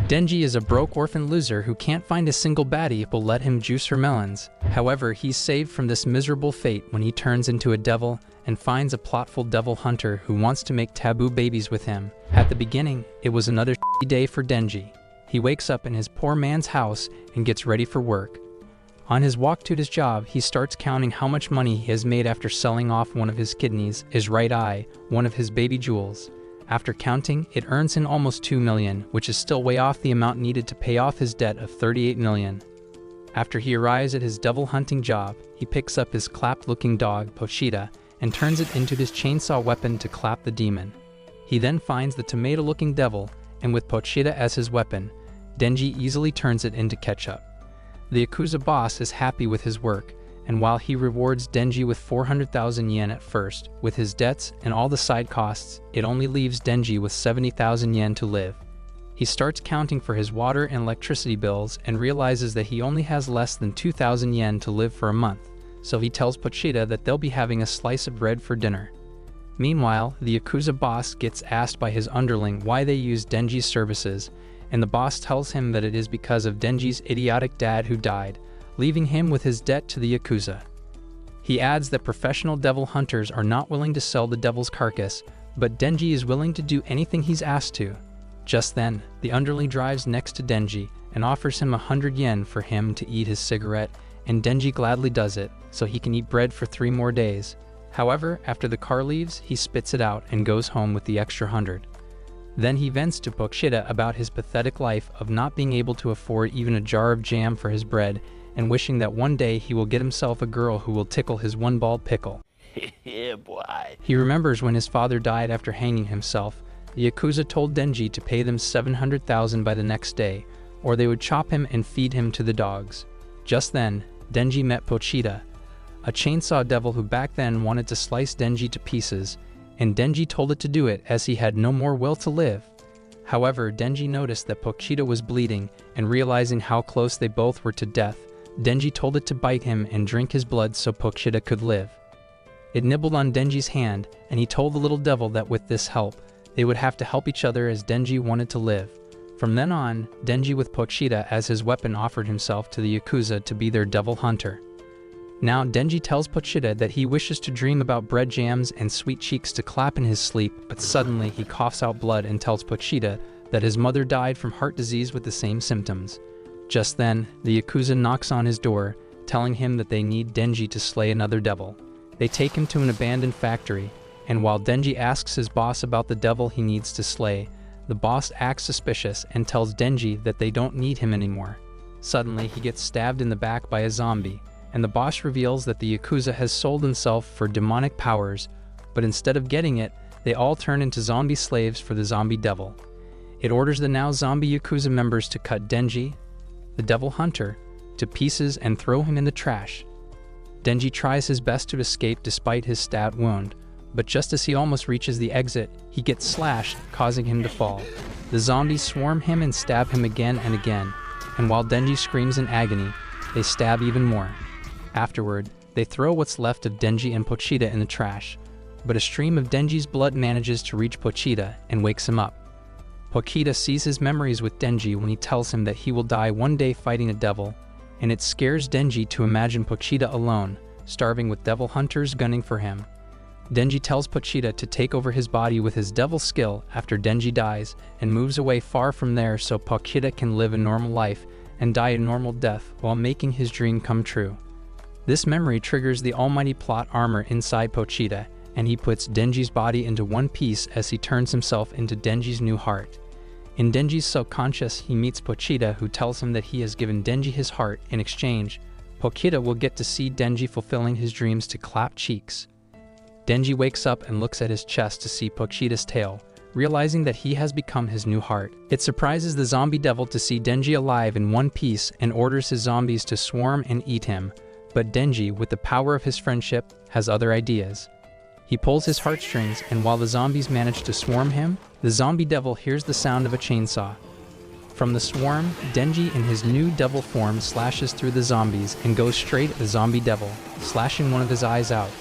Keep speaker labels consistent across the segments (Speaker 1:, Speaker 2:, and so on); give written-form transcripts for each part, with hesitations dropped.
Speaker 1: Denji is a broke orphan loser who can't find a single baddie who will let him juice her melons. However, he's saved from this miserable fate when he turns into a devil and finds a plotful devil hunter who wants to make taboo babies with him. At the beginning, it was another shitty day for Denji. He wakes up in his poor man's house and gets ready for work. On his walk to his job, he starts counting how much money he has made after selling off one of his kidneys, his right eye, one of his baby jewels. After counting, it earns him almost 2 million, which is still way off the amount needed to pay off his debt of 38 million. After he arrives at his devil hunting job, he picks up his clapped-looking dog, Pochita, and turns it into his chainsaw weapon to clap the demon. He then finds the tomato-looking devil, and with Pochita as his weapon, Denji easily turns it into ketchup. The Yakuza boss is happy with his work, and while he rewards Denji with 400,000 yen at first, with his debts and all the side costs, it only leaves Denji with 70,000 yen to live. He starts counting for his water and electricity bills and realizes that he only has less than 2,000 yen to live for a month, so he tells Pochita that they'll be having a slice of bread for dinner. Meanwhile, the Yakuza boss gets asked by his underling why they use Denji's services, and the boss tells him that it is because of Denji's idiotic dad who died, leaving him with his debt to the Yakuza. He adds that professional devil hunters are not willing to sell the devil's carcass, but Denji is willing to do anything he's asked to. Just then, the underling drives next to Denji and offers him 100 yen for him to eat his cigarette, and Denji gladly does it, so he can eat bread for 3 more days. However, after the car leaves, he spits it out and goes home with the extra 100. Then he vents to Pochita about his pathetic life of not being able to afford even a jar of jam for his bread, and wishing that one day he will get himself a girl who will tickle his one bald pickle.
Speaker 2: Yeah, boy.
Speaker 1: He remembers when his father died after hanging himself. The Yakuza told Denji to pay them 700,000 by the next day, or they would chop him and feed him to the dogs. Just then, Denji met Pochita, a chainsaw devil who back then wanted to slice Denji to pieces, and Denji told it to do it as he had no more will to live. However, Denji noticed that Pochita was bleeding, and realizing how close they both were to death, Denji told it to bite him and drink his blood so Pochita could live. It nibbled on Denji's hand, and he told the little devil that with this help, they would have to help each other as Denji wanted to live. From then on, Denji with Pochita as his weapon offered himself to the Yakuza to be their devil hunter. Now Denji tells Pochita that he wishes to dream about bread jams and sweet cheeks to clap in his sleep, but suddenly he coughs out blood and tells Pochita that his mother died from heart disease with the same symptoms. Just then, the Yakuza knocks on his door, telling him that they need Denji to slay another devil. They take him to an abandoned factory, and while Denji asks his boss about the devil he needs to slay, the boss acts suspicious and tells Denji that they don't need him anymore. Suddenly, he gets stabbed in the back by a zombie, and the boss reveals that the Yakuza has sold himself for demonic powers, but instead of getting it, they all turn into zombie slaves for the zombie devil. It orders the now zombie Yakuza members to cut Denji, the devil hunter, to pieces and throw him in the trash. Denji tries his best to escape despite his stab wound, but just as he almost reaches the exit, he gets slashed, causing him to fall. The zombies swarm him and stab him again and again, and while Denji screams in agony, they stab even more. Afterward, they throw what's left of Denji and Pochita in the trash, but a stream of Denji's blood manages to reach Pochita and wakes him up. Pochita sees his memories with Denji when he tells him that he will die one day fighting a devil, and it scares Denji to imagine Pochita alone, starving with devil hunters gunning for him. Denji tells Pochita to take over his body with his devil skill after Denji dies, and moves away far from there so Pochita can live a normal life and die a normal death while making his dream come true. This memory triggers the almighty plot armor inside Pochita, and he puts Denji's body into one piece as he turns himself into Denji's new heart. In Denji's subconscious, he meets Pochita, who tells him that he has given Denji his heart. In exchange, Pochita will get to see Denji fulfilling his dreams to clap cheeks. Denji wakes up and looks at his chest to see Pochita's tail, realizing that he has become his new heart. It surprises the zombie devil to see Denji alive in one piece and orders his zombies to swarm and eat him, but Denji, with the power of his friendship, has other ideas. He pulls his heartstrings, and while the zombies manage to swarm him, the zombie devil hears the sound of a chainsaw. From the swarm, Denji in his new devil form slashes through the zombies and goes straight at the zombie devil, slashing one of his eyes out.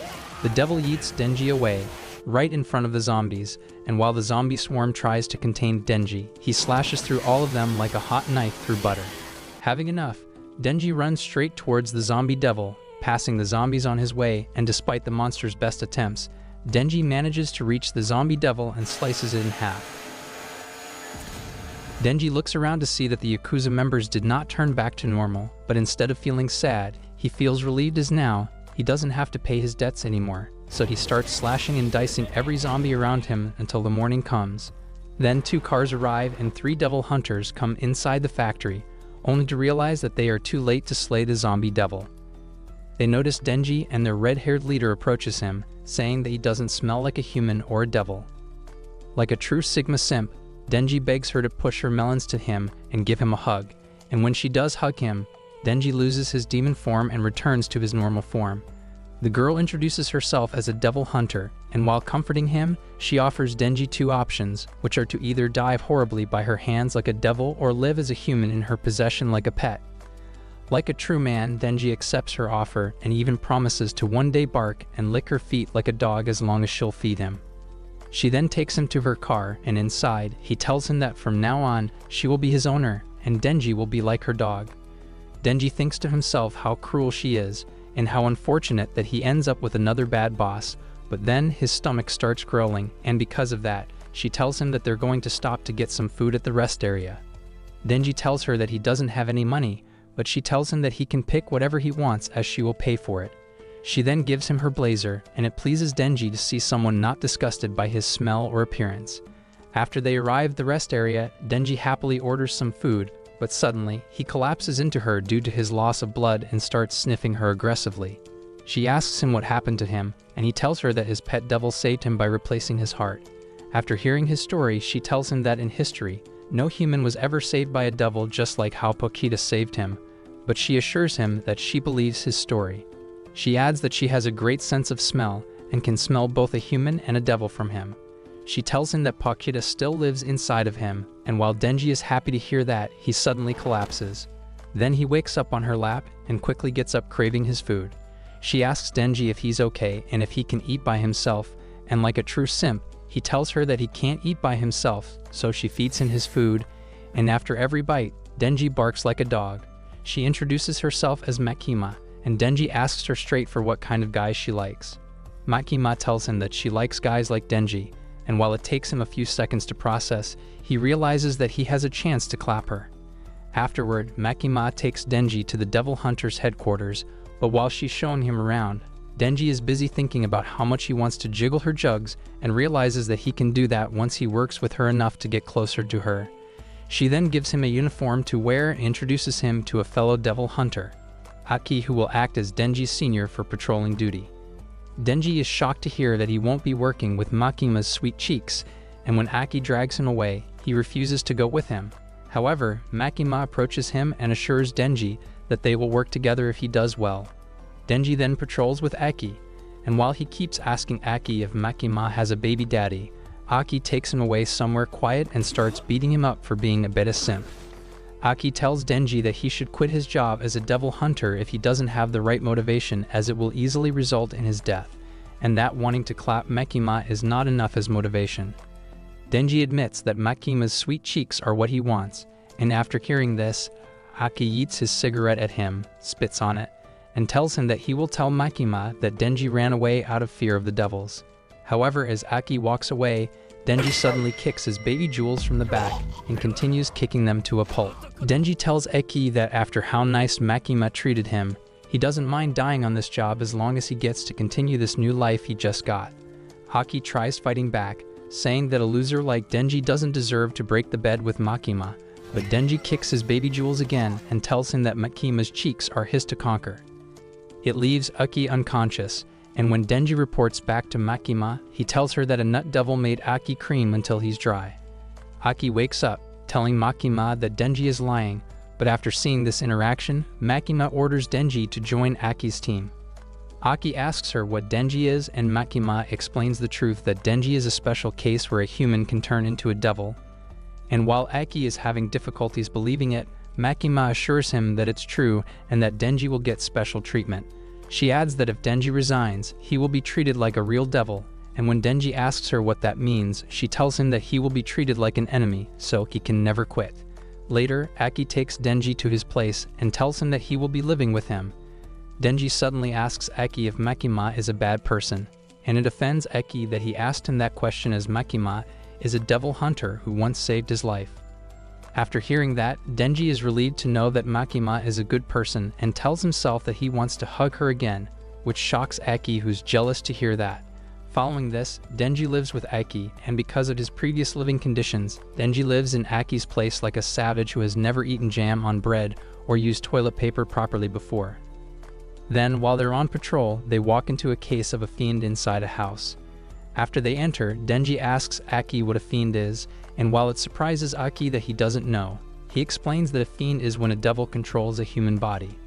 Speaker 1: The devil yeets Denji away, right in front of the zombies, and while the zombie swarm tries to contain Denji, he slashes through all of them like a hot knife through butter. Having enough, Denji runs straight towards the zombie devil, passing the zombies on his way, and despite the monster's best attempts, Denji manages to reach the zombie devil and slices it in half. Denji looks around to see that the Yakuza members did not turn back to normal, but instead of feeling sad, he feels relieved as now he doesn't have to pay his debts anymore, so he starts slashing and dicing every zombie around him until the morning comes. Then 2 cars arrive and 3 devil hunters come inside the factory, only to realize that they are too late to slay the zombie devil. They notice Denji, and their red-haired leader approaches him, saying that he doesn't smell like a human or a devil. Like a true Sigma simp, Denji begs her to push her melons to him and give him a hug, and when she does hug him, Denji loses his demon form and returns to his normal form. The girl introduces herself as a devil hunter, and while comforting him, she offers Denji 2 options, which are to either die horribly by her hands like a devil or live as a human in her possession like a pet. Like a true man, Denji accepts her offer and even promises to one day bark and lick her feet like a dog as long as she'll feed him. She then takes him to her car, and inside, he tells him that from now on, she will be his owner, and Denji will be like her dog. Denji thinks to himself how cruel she is, and how unfortunate that he ends up with another bad boss, but then his stomach starts growling, and because of that, she tells him that they're going to stop to get some food at the rest area. Denji tells her that he doesn't have any money, but she tells him that he can pick whatever he wants as she will pay for it. She then gives him her blazer, and it pleases Denji to see someone not disgusted by his smell or appearance. After they arrive at the rest area, Denji happily orders some food, but suddenly, he collapses into her due to his loss of blood and starts sniffing her aggressively. She asks him what happened to him, and he tells her that his pet devil saved him by replacing his heart. After hearing his story, she tells him that in history, no human was ever saved by a devil just like how Pokita saved him, but she assures him that she believes his story. She adds that she has a great sense of smell and can smell both a human and a devil from him. She tells him that Pokita still lives inside of him, and while Denji is happy to hear that, he suddenly collapses. Then he wakes up on her lap and quickly gets up craving his food. She asks Denji if he's okay and if he can eat by himself, and like a true simp, he tells her that he can't eat by himself, so she feeds him his food, and after every bite, Denji barks like a dog. She introduces herself as Makima, and Denji asks her straight for what kind of guys she likes. Makima tells him that she likes guys like Denji, and while it takes him a few seconds to process, he realizes that he has a chance to clap her. Afterward, Makima takes Denji to the Devil Hunter's headquarters, but while she's showing him around, Denji is busy thinking about how much he wants to jiggle her jugs and realizes that he can do that once he works with her enough to get closer to her. She then gives him a uniform to wear and introduces him to a fellow Devil Hunter, Aki, who will act as Denji's senior for patrolling duty. Denji is shocked to hear that he won't be working with Makima's sweet cheeks, and when Aki drags him away, he refuses to go with him. However, Makima approaches him and assures Denji that they will work together if he does well. Denji then patrols with Aki, and while he keeps asking Aki if Makima has a baby daddy, Aki takes him away somewhere quiet and starts beating him up for being a bit of simp. Aki tells Denji that he should quit his job as a devil hunter if he doesn't have the right motivation, as it will easily result in his death, and that wanting to clap Makima is not enough as motivation. Denji admits that Makima's sweet cheeks are what he wants, and after hearing this, Aki yeets his cigarette at him, spits on it, and tells him that he will tell Makima that Denji ran away out of fear of the devils. However, as Aki walks away, Denji suddenly kicks his baby jewels from the back and continues kicking them to a pulp. Denji tells Eki that after how nice Makima treated him, he doesn't mind dying on this job as long as he gets to continue this new life he just got. Aki tries fighting back, saying that a loser like Denji doesn't deserve to break the bed with Makima, but Denji kicks his baby jewels again and tells him that Makima's cheeks are his to conquer. It leaves Aki unconscious, and when Denji reports back to Makima, he tells her that a nut devil made Aki cream until he's dry. Aki wakes up, telling Makima that Denji is lying, but after seeing this interaction, Makima orders Denji to join Aki's team. Aki asks her what Denji is, and Makima explains the truth that Denji is a special case where a human can turn into a devil. And while Aki is having difficulties believing it, Makima assures him that it's true and that Denji will get special treatment. She adds that if Denji resigns, he will be treated like a real devil, and when Denji asks her what that means, she tells him that he will be treated like an enemy, so he can never quit. Later, Aki takes Denji to his place and tells him that he will be living with him. Denji suddenly asks Aki if Makima is a bad person, and it offends Aki that he asked him that question, as Makima is a devil hunter who once saved his life. After hearing that, Denji is relieved to know that Makima is a good person and tells himself that he wants to hug her again, which shocks Aki, who's jealous to hear that. Following this, Denji lives with Aki, and because of his previous living conditions, Denji lives in Aki's place like a savage who has never eaten jam on bread or used toilet paper properly before. Then, while they're on patrol, they walk into a case of a fiend inside a house. After they enter, Denji asks Aki what a fiend is, and while it surprises Aki that he doesn't know, he explains that a fiend is when a devil controls a human body.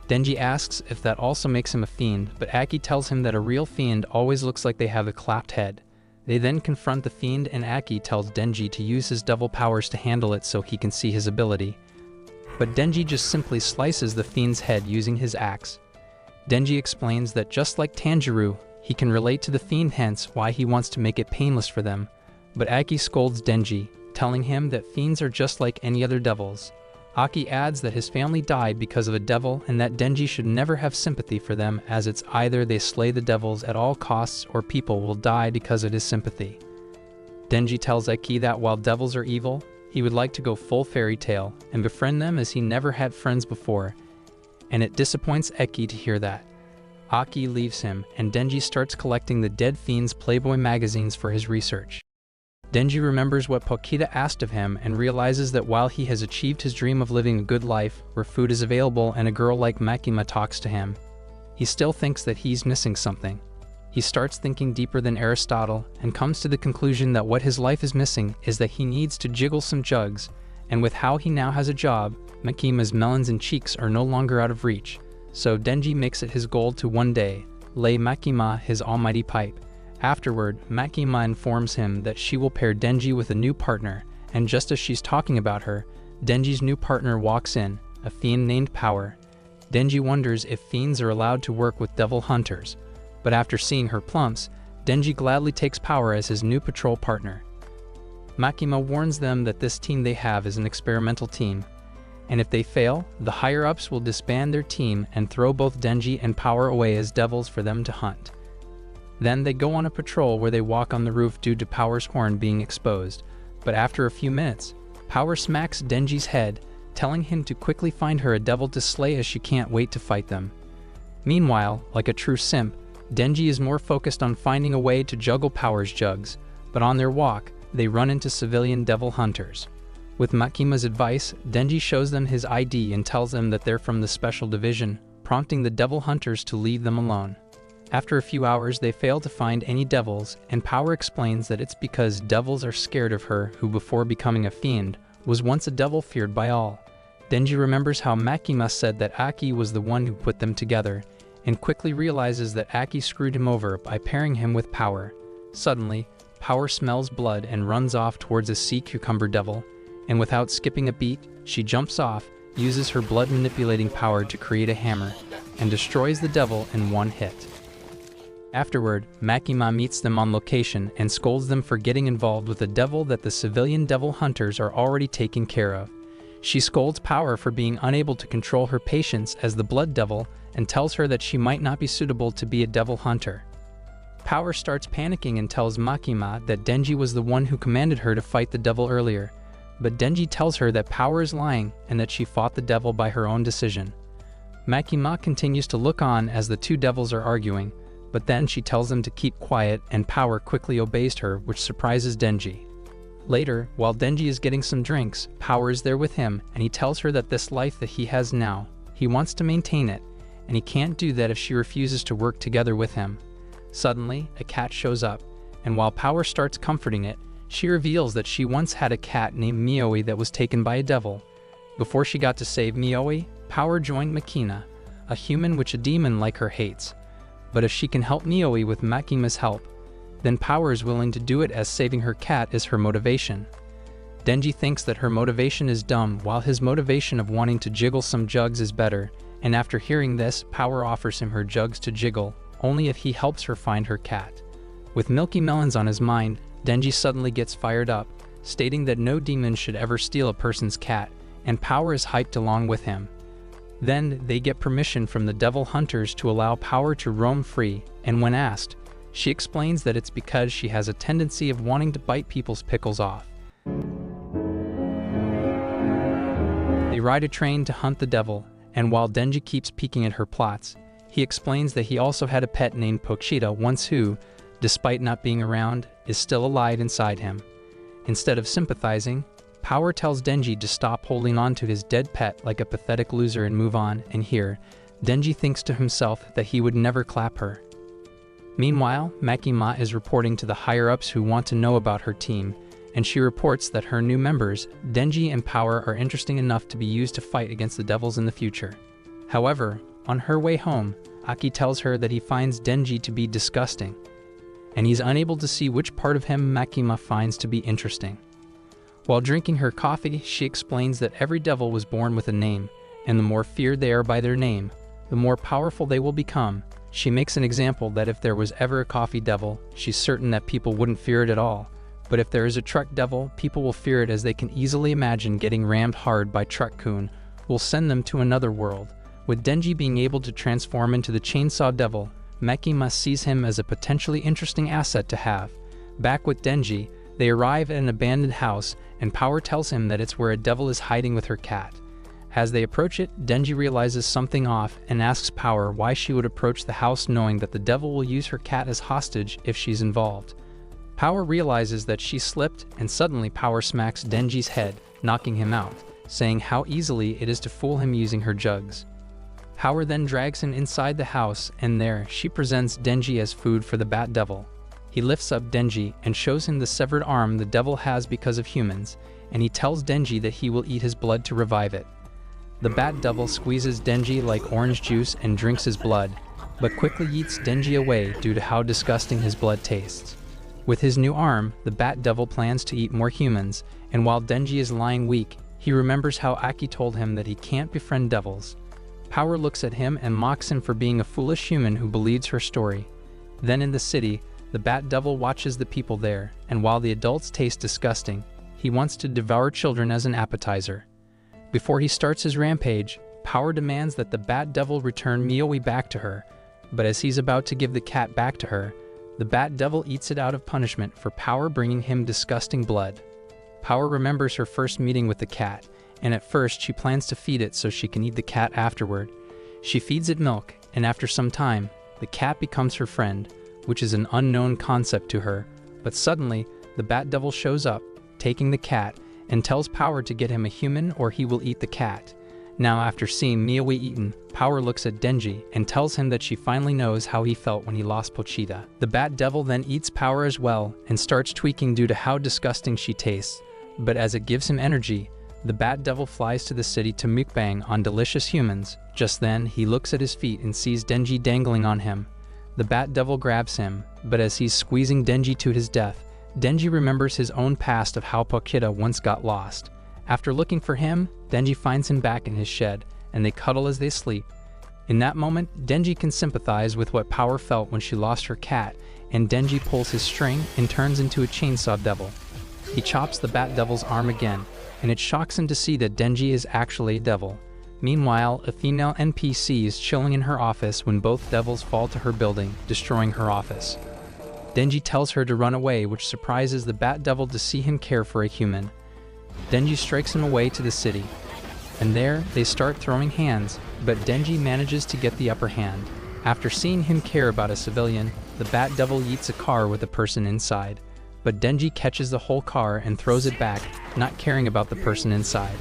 Speaker 1: Denji asks if that also makes him a fiend, but Aki tells him that a real fiend always looks like they have a clapped head. They then confront the fiend, and Aki tells Denji to use his devil powers to handle it so he can see his ability. But Denji just simply slices the fiend's head using his axe. Denji explains that just like Tanjiro, he can relate to the fiend, hence why he wants to make it painless for them. But Aki scolds Denji, telling him that fiends are just like any other devils. Aki adds that his family died because of a devil and that Denji should never have sympathy for them, as it's either they slay the devils at all costs or people will die because of his sympathy. Denji tells Aki that while devils are evil, he would like to go full fairy tale and befriend them as he never had friends before, and it disappoints Aki to hear that. Aki leaves him, and Denji starts collecting the Dead Fiend's Playboy magazines for his research. Denji remembers what Pokita asked of him and realizes that while he has achieved his dream of living a good life, where food is available and a girl like Makima talks to him, he still thinks that he's missing something. He starts thinking deeper than Aristotle and comes to the conclusion that what his life is missing is that he needs to jiggle some jugs, and with how he now has a job, Makima's melons and cheeks are no longer out of reach. So Denji makes it his goal to one day lay Makima his almighty pipe. Afterward, Makima informs him that she will pair Denji with a new partner, and just as she's talking about her, Denji's new partner walks in, a fiend named Power. Denji wonders if fiends are allowed to work with devil hunters, but after seeing her plumps, Denji gladly takes Power as his new patrol partner. Makima warns them that this team they have is an experimental team, and if they fail, the higher-ups will disband their team and throw both Denji and Power away as devils for them to hunt. Then they go on a patrol where they walk on the roof due to Power's horn being exposed, but after a few minutes, Power smacks Denji's head, telling him to quickly find her a devil to slay as she can't wait to fight them. Meanwhile, like a true simp, Denji is more focused on finding a way to juggle Power's jugs, but on their walk, they run into civilian devil hunters. With Makima's advice, Denji shows them his ID and tells them that they're from the Special Division, prompting the devil hunters to leave them alone. After a few hours, they fail to find any devils, and Power explains that it's because devils are scared of her, who before becoming a fiend, was once a devil feared by all. Denji remembers how Makima said that Aki was the one who put them together, and quickly realizes that Aki screwed him over by pairing him with Power. Suddenly, Power smells blood and runs off towards a sea cucumber devil, and without skipping a beat, she jumps off, uses her blood-manipulating power to create a hammer, and destroys the devil in one hit. Afterward, Makima meets them on location and scolds them for getting involved with a devil that the civilian devil hunters are already taking care of. She scolds Power for being unable to control her patience as the blood devil and tells her that she might not be suitable to be a devil hunter. Power starts panicking and tells Makima that Denji was the one who commanded her to fight the devil earlier, but Denji tells her that Power is lying and that she fought the devil by her own decision. Makima continues to look on as the two devils are arguing, but then she tells them to keep quiet and Power quickly obeys her, which surprises Denji. Later, while Denji is getting some drinks, Power is there with him and he tells her that this life that he has now, he wants to maintain it, and he can't do that if she refuses to work together with him. Suddenly, a cat shows up, and while Power starts comforting it, she reveals that she once had a cat named Mioi that was taken by a devil. Before she got to save Mioi, Power joined Makina, a human which a demon like her hates. But if she can help Mioi with Makima's help, then Power is willing to do it, as saving her cat is her motivation. Denji thinks that her motivation is dumb, while his motivation of wanting to jiggle some jugs is better, and after hearing this, Power offers him her jugs to jiggle, only if he helps her find her cat. With Milky Melons on his mind, Denji suddenly gets fired up, stating that no demon should ever steal a person's cat, and Power is hyped along with him. Then they get permission from the devil hunters to allow Power to roam free, and when asked, she explains that it's because she has a tendency of wanting to bite people's pickles off. They ride a train to hunt the devil, and while Denji keeps peeking at her plots, he explains that he also had a pet named Pochita once who, despite not being around, is still alive inside him. Instead of sympathizing, Power tells Denji to stop holding on to his dead pet like a pathetic loser and move on, and here, Denji thinks to himself that he would never clap her. Meanwhile, Makima is reporting to the higher-ups who want to know about her team, and she reports that her new members, Denji and Power, are interesting enough to be used to fight against the devils in the future. However, on her way home, Aki tells her that he finds Denji to be disgusting, and he's unable to see which part of him Makima finds to be interesting. While drinking her coffee, she explains that every devil was born with a name, and the more feared they are by their name, the more powerful they will become. She makes an example that if there was ever a coffee devil, she's certain that people wouldn't fear it at all. But if there is a truck devil, people will fear it as they can easily imagine getting rammed hard by Truck-kun, who will send them to another world. With Denji being able to transform into the Chainsaw Devil, Makima sees him as a potentially interesting asset to have. Back with Denji, they arrive at an abandoned house, and Power tells him that it's where a devil is hiding with her cat. As they approach it, Denji realizes something off and asks Power why she would approach the house knowing that the devil will use her cat as hostage if she's involved. Power realizes that she slipped, and suddenly Power smacks Denji's head, knocking him out, saying how easily it is to fool him using her jugs. Power then drags him inside the house, and there she presents Denji as food for the Bat Devil. He lifts up Denji and shows him the severed arm the devil has because of humans, and he tells Denji that he will eat his blood to revive it. The Bat Devil squeezes Denji like orange juice and drinks his blood, but quickly yeets Denji away due to how disgusting his blood tastes. With his new arm, the Bat Devil plans to eat more humans, and while Denji is lying weak, he remembers how Aki told him that he can't befriend devils. Power looks at him and mocks him for being a foolish human who believes her story. Then in the city, the Bat Devil watches the people there, and while the adults taste disgusting, he wants to devour children as an appetizer. Before he starts his rampage, Power demands that the Bat Devil return Mioi back to her, but as he's about to give the cat back to her, the Bat Devil eats it out of punishment for Power bringing him disgusting blood. Power remembers her first meeting with the cat, and at first she plans to feed it so she can eat the cat afterward. She feeds it milk, and after some time, the cat becomes her friend, which is an unknown concept to her, but suddenly, the Bat Devil shows up, taking the cat, and tells Power to get him a human or he will eat the cat. Now after seeing Mioi eaten, Power looks at Denji and tells him that she finally knows how he felt when he lost Pochita. The Bat Devil then eats Power as well and starts tweaking due to how disgusting she tastes, but as it gives him energy, the Bat Devil flies to the city to mukbang on delicious humans. Just then, he looks at his feet and sees Denji dangling on him. The Bat Devil grabs him, but as he's squeezing Denji to his death, Denji remembers his own past of how Pochita once got lost. After looking for him, Denji finds him back in his shed, and they cuddle as they sleep. In that moment, Denji can sympathize with what Power felt when she lost her cat, and Denji pulls his string and turns into a Chainsaw Devil. He chops the Bat Devil's arm again, and it shocks him to see that Denji is actually a devil. Meanwhile, a female NPC is chilling in her office when both devils fall to her building, destroying her office. Denji tells her to run away, which surprises the Bat Devil to see him care for a human. Denji strikes him away to the city, and there they start throwing hands, but Denji manages to get the upper hand. After seeing him care about a civilian, the Bat Devil yeets a car with a person inside, but Denji catches the whole car and throws it back, not caring about the person inside.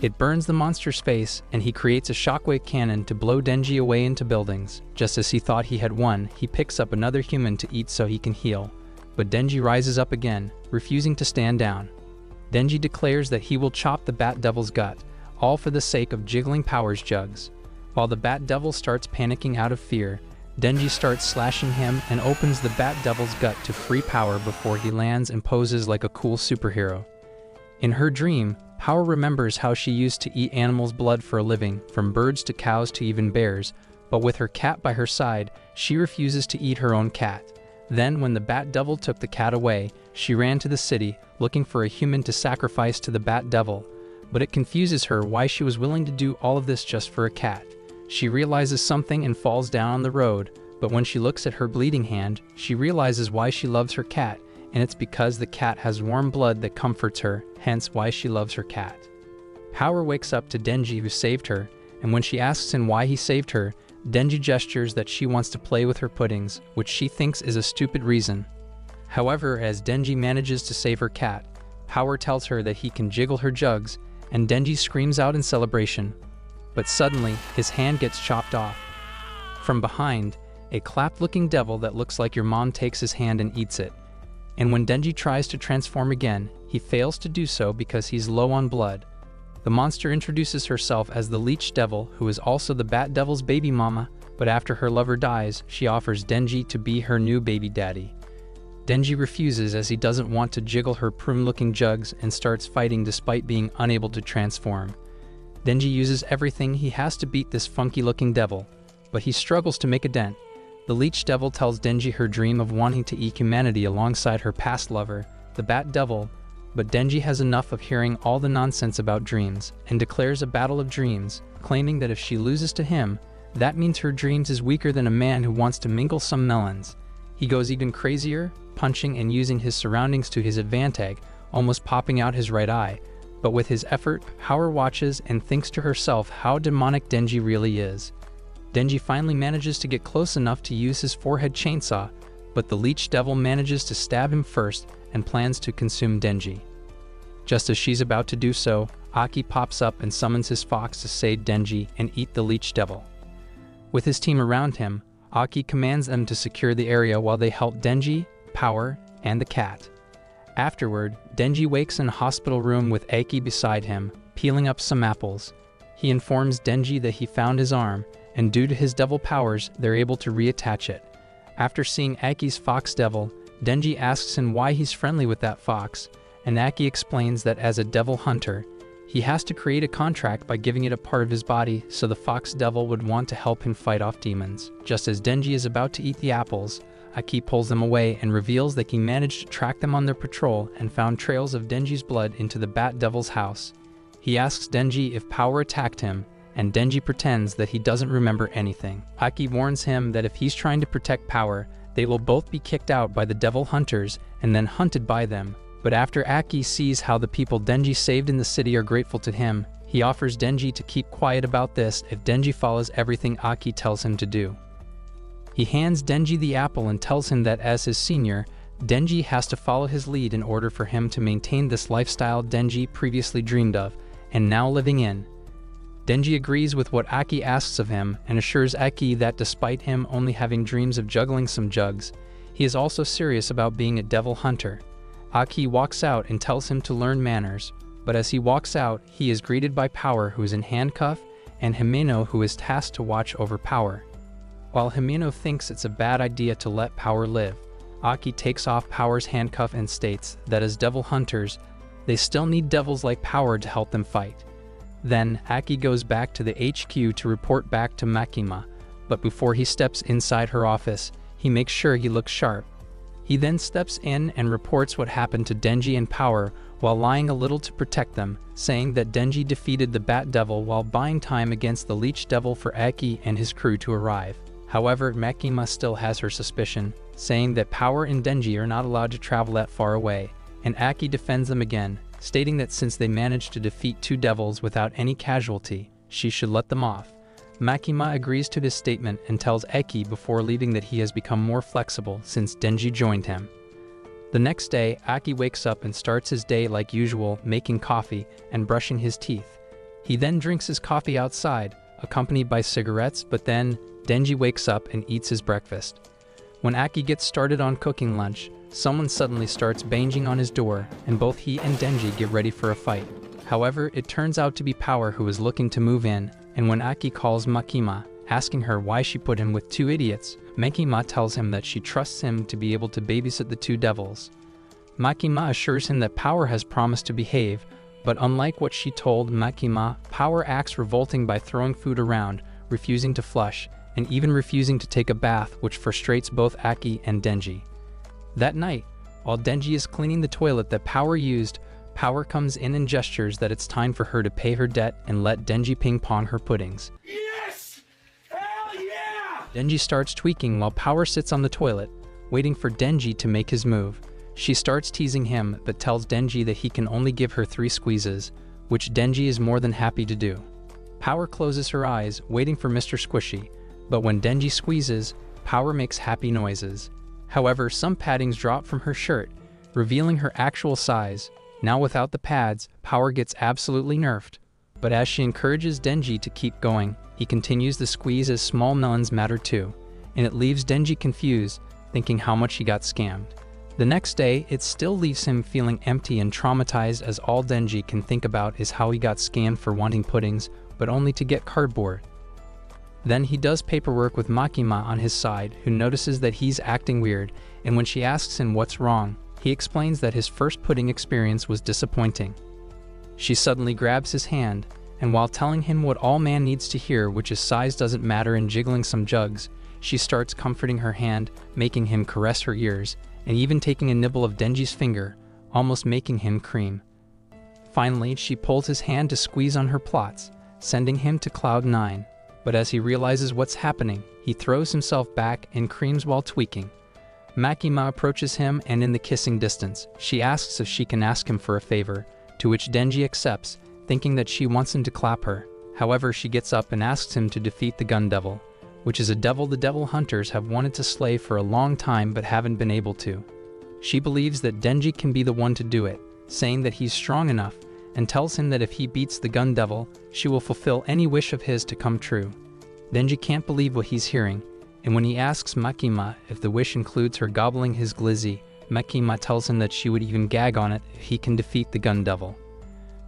Speaker 1: It burns the monster's face, and he creates a shockwave cannon to blow Denji away into buildings. Just as he thought he had won, he picks up another human to eat so he can heal. But Denji rises up again, refusing to stand down. Denji declares that he will chop the Bat Devil's gut, all for the sake of jiggling Power's jugs. While the Bat Devil starts panicking out of fear, Denji starts slashing him and opens the Bat Devil's gut to free Power before he lands and poses like a cool superhero. In her dream, Power remembers how she used to eat animals' blood for a living, from birds to cows to even bears, but with her cat by her side, she refuses to eat her own cat. Then, when the Bat Devil took the cat away, she ran to the city, looking for a human to sacrifice to the Bat Devil, but it confuses her why she was willing to do all of this just for a cat. She realizes something and falls down on the road, but when she looks at her bleeding hand, she realizes why she loves her cat, and it's because the cat has warm blood that comforts her, hence why she loves her cat. Power wakes up to Denji, who saved her, and when she asks him why he saved her, Denji gestures that she wants to play with her puddings, which she thinks is a stupid reason. However, as Denji manages to save her cat, Power tells her that he can jiggle her jugs, and Denji screams out in celebration. But suddenly, his hand gets chopped off. From behind, a clapped-looking devil that looks like your mom takes his hand and eats it. And when Denji tries to transform again, he fails to do so because he's low on blood. The monster introduces herself as the Leech Devil, who is also the Bat Devil's baby mama, but after her lover dies, she offers Denji to be her new baby daddy. Denji refuses as he doesn't want to jiggle her prune-looking jugs and starts fighting despite being unable to transform. Denji uses everything he has to beat this funky-looking devil, but he struggles to make a dent. The Leech Devil tells Denji her dream of wanting to eat humanity alongside her past lover, the Bat Devil, but Denji has enough of hearing all the nonsense about dreams and declares a battle of dreams, claiming that if she loses to him, that means her dreams is weaker than a man who wants to mingle some melons. He goes even crazier, punching and using his surroundings to his advantage, almost popping out his right eye. But with his effort, Power watches and thinks to herself how demonic Denji really is. Denji finally manages to get close enough to use his forehead chainsaw, but the Leech Devil manages to stab him first and plans to consume Denji. Just as she's about to do so, Aki pops up and summons his fox to save Denji and eat the Leech Devil. With his team around him, Aki commands them to secure the area while they help Denji, Power, and the cat. Afterward, Denji wakes in a hospital room with Aki beside him, peeling up some apples. He informs Denji that he found his arm, and due to his devil powers, they're able to reattach it. After seeing Aki's fox devil, Denji asks him why he's friendly with that fox, and Aki explains that as a devil hunter, he has to create a contract by giving it a part of his body so the fox devil would want to help him fight off demons. Just as Denji is about to eat the apples, Aki pulls them away and reveals that he managed to track them on their patrol and found trails of Denji's blood into the Bat Devil's house. He asks Denji if Power attacked him, and Denji pretends that he doesn't remember anything. Aki warns him that if he's trying to protect Power, they will both be kicked out by the devil hunters and then hunted by them. But after Aki sees how the people Denji saved in the city are grateful to him, he offers Denji to keep quiet about this if Denji follows everything Aki tells him to do. He hands Denji the apple and tells him that as his senior, Denji has to follow his lead in order for him to maintain this lifestyle Denji previously dreamed of and now living in. Denji agrees with what Aki asks of him and assures Aki that despite him only having dreams of juggling some jugs, he is also serious about being a devil hunter. Aki walks out and tells him to learn manners, but as he walks out, he is greeted by Power, who is in handcuff, and Himeno, who is tasked to watch over Power. While Himeno thinks it's a bad idea to let Power live, Aki takes off Power's handcuff and states that as devil hunters, they still need devils like Power to help them fight. Then, Aki goes back to the HQ to report back to Makima, but before he steps inside her office, he makes sure he looks sharp. He then steps in and reports what happened to Denji and Power while lying a little to protect them, saying that Denji defeated the Bat Devil while buying time against the Leech Devil for Aki and his crew to arrive. However, Makima still has her suspicion, saying that Power and Denji are not allowed to travel that far away, and Aki defends them again, stating that since they managed to defeat two devils without any casualty, she should let them off. Makima agrees to this statement and tells Eki before leaving that he has become more flexible since Denji joined him. The next day, Aki wakes up and starts his day like usual, making coffee and brushing his teeth. He then drinks his coffee outside, accompanied by cigarettes, but then Denji wakes up and eats his breakfast. When Aki gets started on cooking lunch, someone suddenly starts banging on his door, and both he and Denji get ready for a fight. However, it turns out to be Power who is looking to move in, and when Aki calls Makima, asking her why she put him with two idiots, Makima tells him that she trusts him to be able to babysit the two devils. Makima assures him that Power has promised to behave, but unlike what she told Makima, Power acts revolting by throwing food around, refusing to flush, and even refusing to take a bath, which frustrates both Aki and Denji. That night, while Denji is cleaning the toilet that Power used, Power comes in and gestures that it's time for her to pay her debt and let Denji ping-pong her puddings.
Speaker 2: Yes! Hell yeah!
Speaker 1: Denji starts tweaking while Power sits on the toilet, waiting for Denji to make his move. She starts teasing him but tells Denji that he can only give her 3 squeezes, which Denji is more than happy to do. Power closes her eyes, waiting for Mr. Squishy, but when Denji squeezes, Power makes happy noises. However, some paddings drop from her shirt, revealing her actual size. Now without the pads, Power gets absolutely nerfed. But as she encourages Denji to keep going, he continues the squeeze as small melons matter too, and it leaves Denji confused, thinking how much he got scammed. The next day, it still leaves him feeling empty and traumatized as all Denji can think about is how he got scammed for wanting puddings, but only to get cardboard. Then he does paperwork with Makima on his side, who notices that he's acting weird, and when she asks him what's wrong, he explains that his first pudding experience was disappointing. She suddenly grabs his hand, and while telling him what all man needs to hear, which is size doesn't matter, and jiggling some jugs, she starts comforting her hand, making him caress her ears, and even taking a nibble of Denji's finger, almost making him cream. Finally, she pulls his hand to squeeze on her plots, sending him to Cloud 9. But as he realizes what's happening, he throws himself back and creams while tweaking. Makima approaches him, and in the kissing distance, she asks if she can ask him for a favor, to which Denji accepts, thinking that she wants him to clap her. However, she gets up and asks him to defeat the Gun Devil, which is a devil the devil hunters have wanted to slay for a long time but haven't been able to. She believes that Denji can be the one to do it, saying that he's strong enough, and tells him that if he beats the Gun Devil, she will fulfill any wish of his to come true. Denji can't believe what he's hearing, and when he asks Makima if the wish includes her gobbling his glizzy, Makima tells him that she would even gag on it if he can defeat the Gun Devil.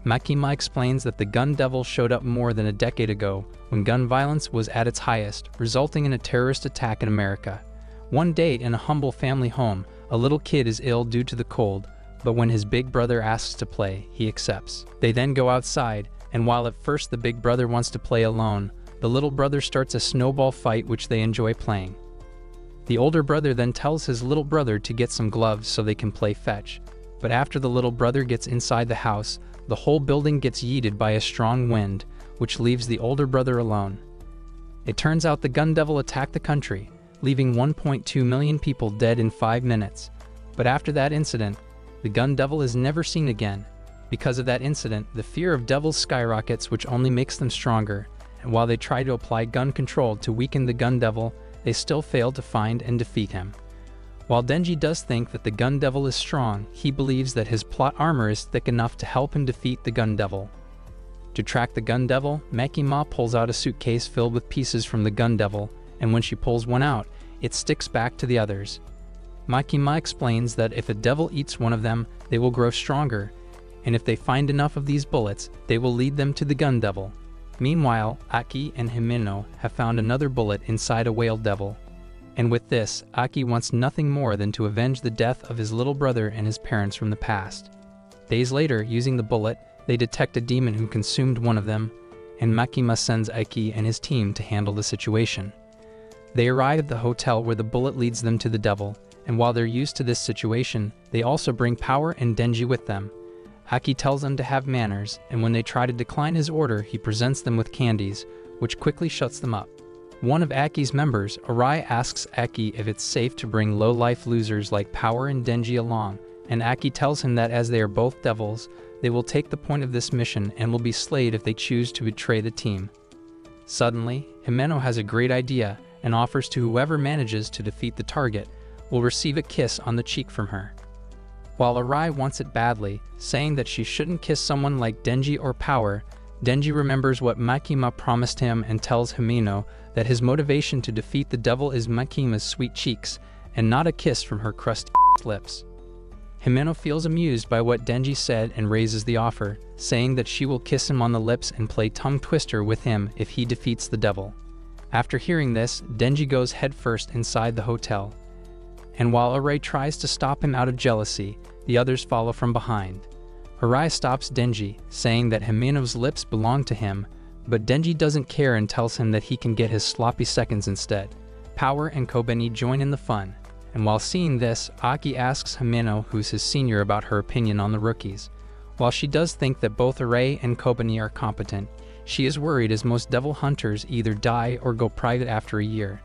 Speaker 1: Makima explains that the Gun Devil showed up more than a decade ago when gun violence was at its highest, resulting in a terrorist attack in America. One day in a humble family home, a little kid is ill due to the cold, but when his big brother asks to play, he accepts. They then go outside, and while at first the big brother wants to play alone, the little brother starts a snowball fight which they enjoy playing. The older brother then tells his little brother to get some gloves so they can play fetch, but after the little brother gets inside the house, the whole building gets yeeted by a strong wind, which leaves the older brother alone. It turns out the Gun Devil attacked the country, leaving 1.2 million people dead in 5 minutes. But after that incident, the Gun Devil is never seen again. Because of that incident, the fear of devils skyrockets, which only makes them stronger, and while they try to apply gun control to weaken the Gun Devil, they still fail to find and defeat him. While Denji does think that the Gun Devil is strong, he believes that his plot armor is thick enough to help him defeat the Gun Devil. To track the Gun Devil, Makima pulls out a suitcase filled with pieces from the Gun Devil, and when she pulls one out, it sticks back to the others. Makima explains that if a devil eats one of them, they will grow stronger, and if they find enough of these bullets, they will lead them to the Gun Devil. Meanwhile, Aki and Himeno have found another bullet inside a whale devil. And with this, Aki wants nothing more than to avenge the death of his little brother and his parents from the past. Days later, using the bullet, they detect a demon who consumed one of them, and Makima sends Aki and his team to handle the situation. They arrive at the hotel where the bullet leads them to the devil, and while they're used to this situation, they also bring Power and Denji with them. Aki tells them to have manners, and when they try to decline his order, he presents them with candies, which quickly shuts them up. One of Aki's members, Arai, asks Aki if it's safe to bring low-life losers like Power and Denji along, and Aki tells him that as they are both devils, they will take the point of this mission and will be slayed if they choose to betray the team. Suddenly, Himeno has a great idea and offers to whoever manages to defeat the target will receive a kiss on the cheek from her. While Arai wants it badly, saying that she shouldn't kiss someone like Denji or Power, Denji remembers what Makima promised him and tells Himeno that his motivation to defeat the devil is Makima's sweet cheeks and not a kiss from her crusty lips. Himeno feels amused by what Denji said and raises the offer, saying that she will kiss him on the lips and play tongue twister with him if he defeats the devil. After hearing this, Denji goes headfirst inside the hotel. And while Arai tries to stop him out of jealousy, the others follow from behind. Arai stops Denji, saying that Himeno's lips belong to him, but Denji doesn't care and tells him that he can get his sloppy seconds instead. Power and Kobeni join in the fun, And while seeing this, Aki asks Himeno, who's his senior, about her opinion on the rookies. While she does think that both Arai and Kobani are competent, she is worried as most devil hunters either die or go private after a year.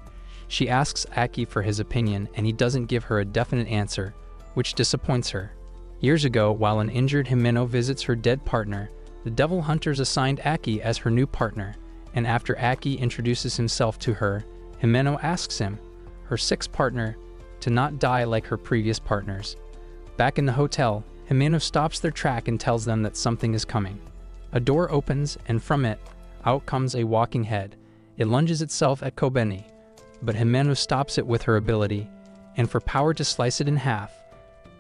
Speaker 1: She asks Aki for his opinion, and he doesn't give her a definite answer, which disappoints her. Years ago, while an injured Himeno visits her dead partner, the devil hunters assigned Aki as her new partner, and after Aki introduces himself to her, Himeno asks him, her sixth partner, to not die like her previous partners. Back in the hotel, Himeno stops their track and tells them that something is coming. A door opens, and from it, out comes a walking head. It lunges itself at Kobeni, but Himeno stops it with her ability, and for Power to slice it in half.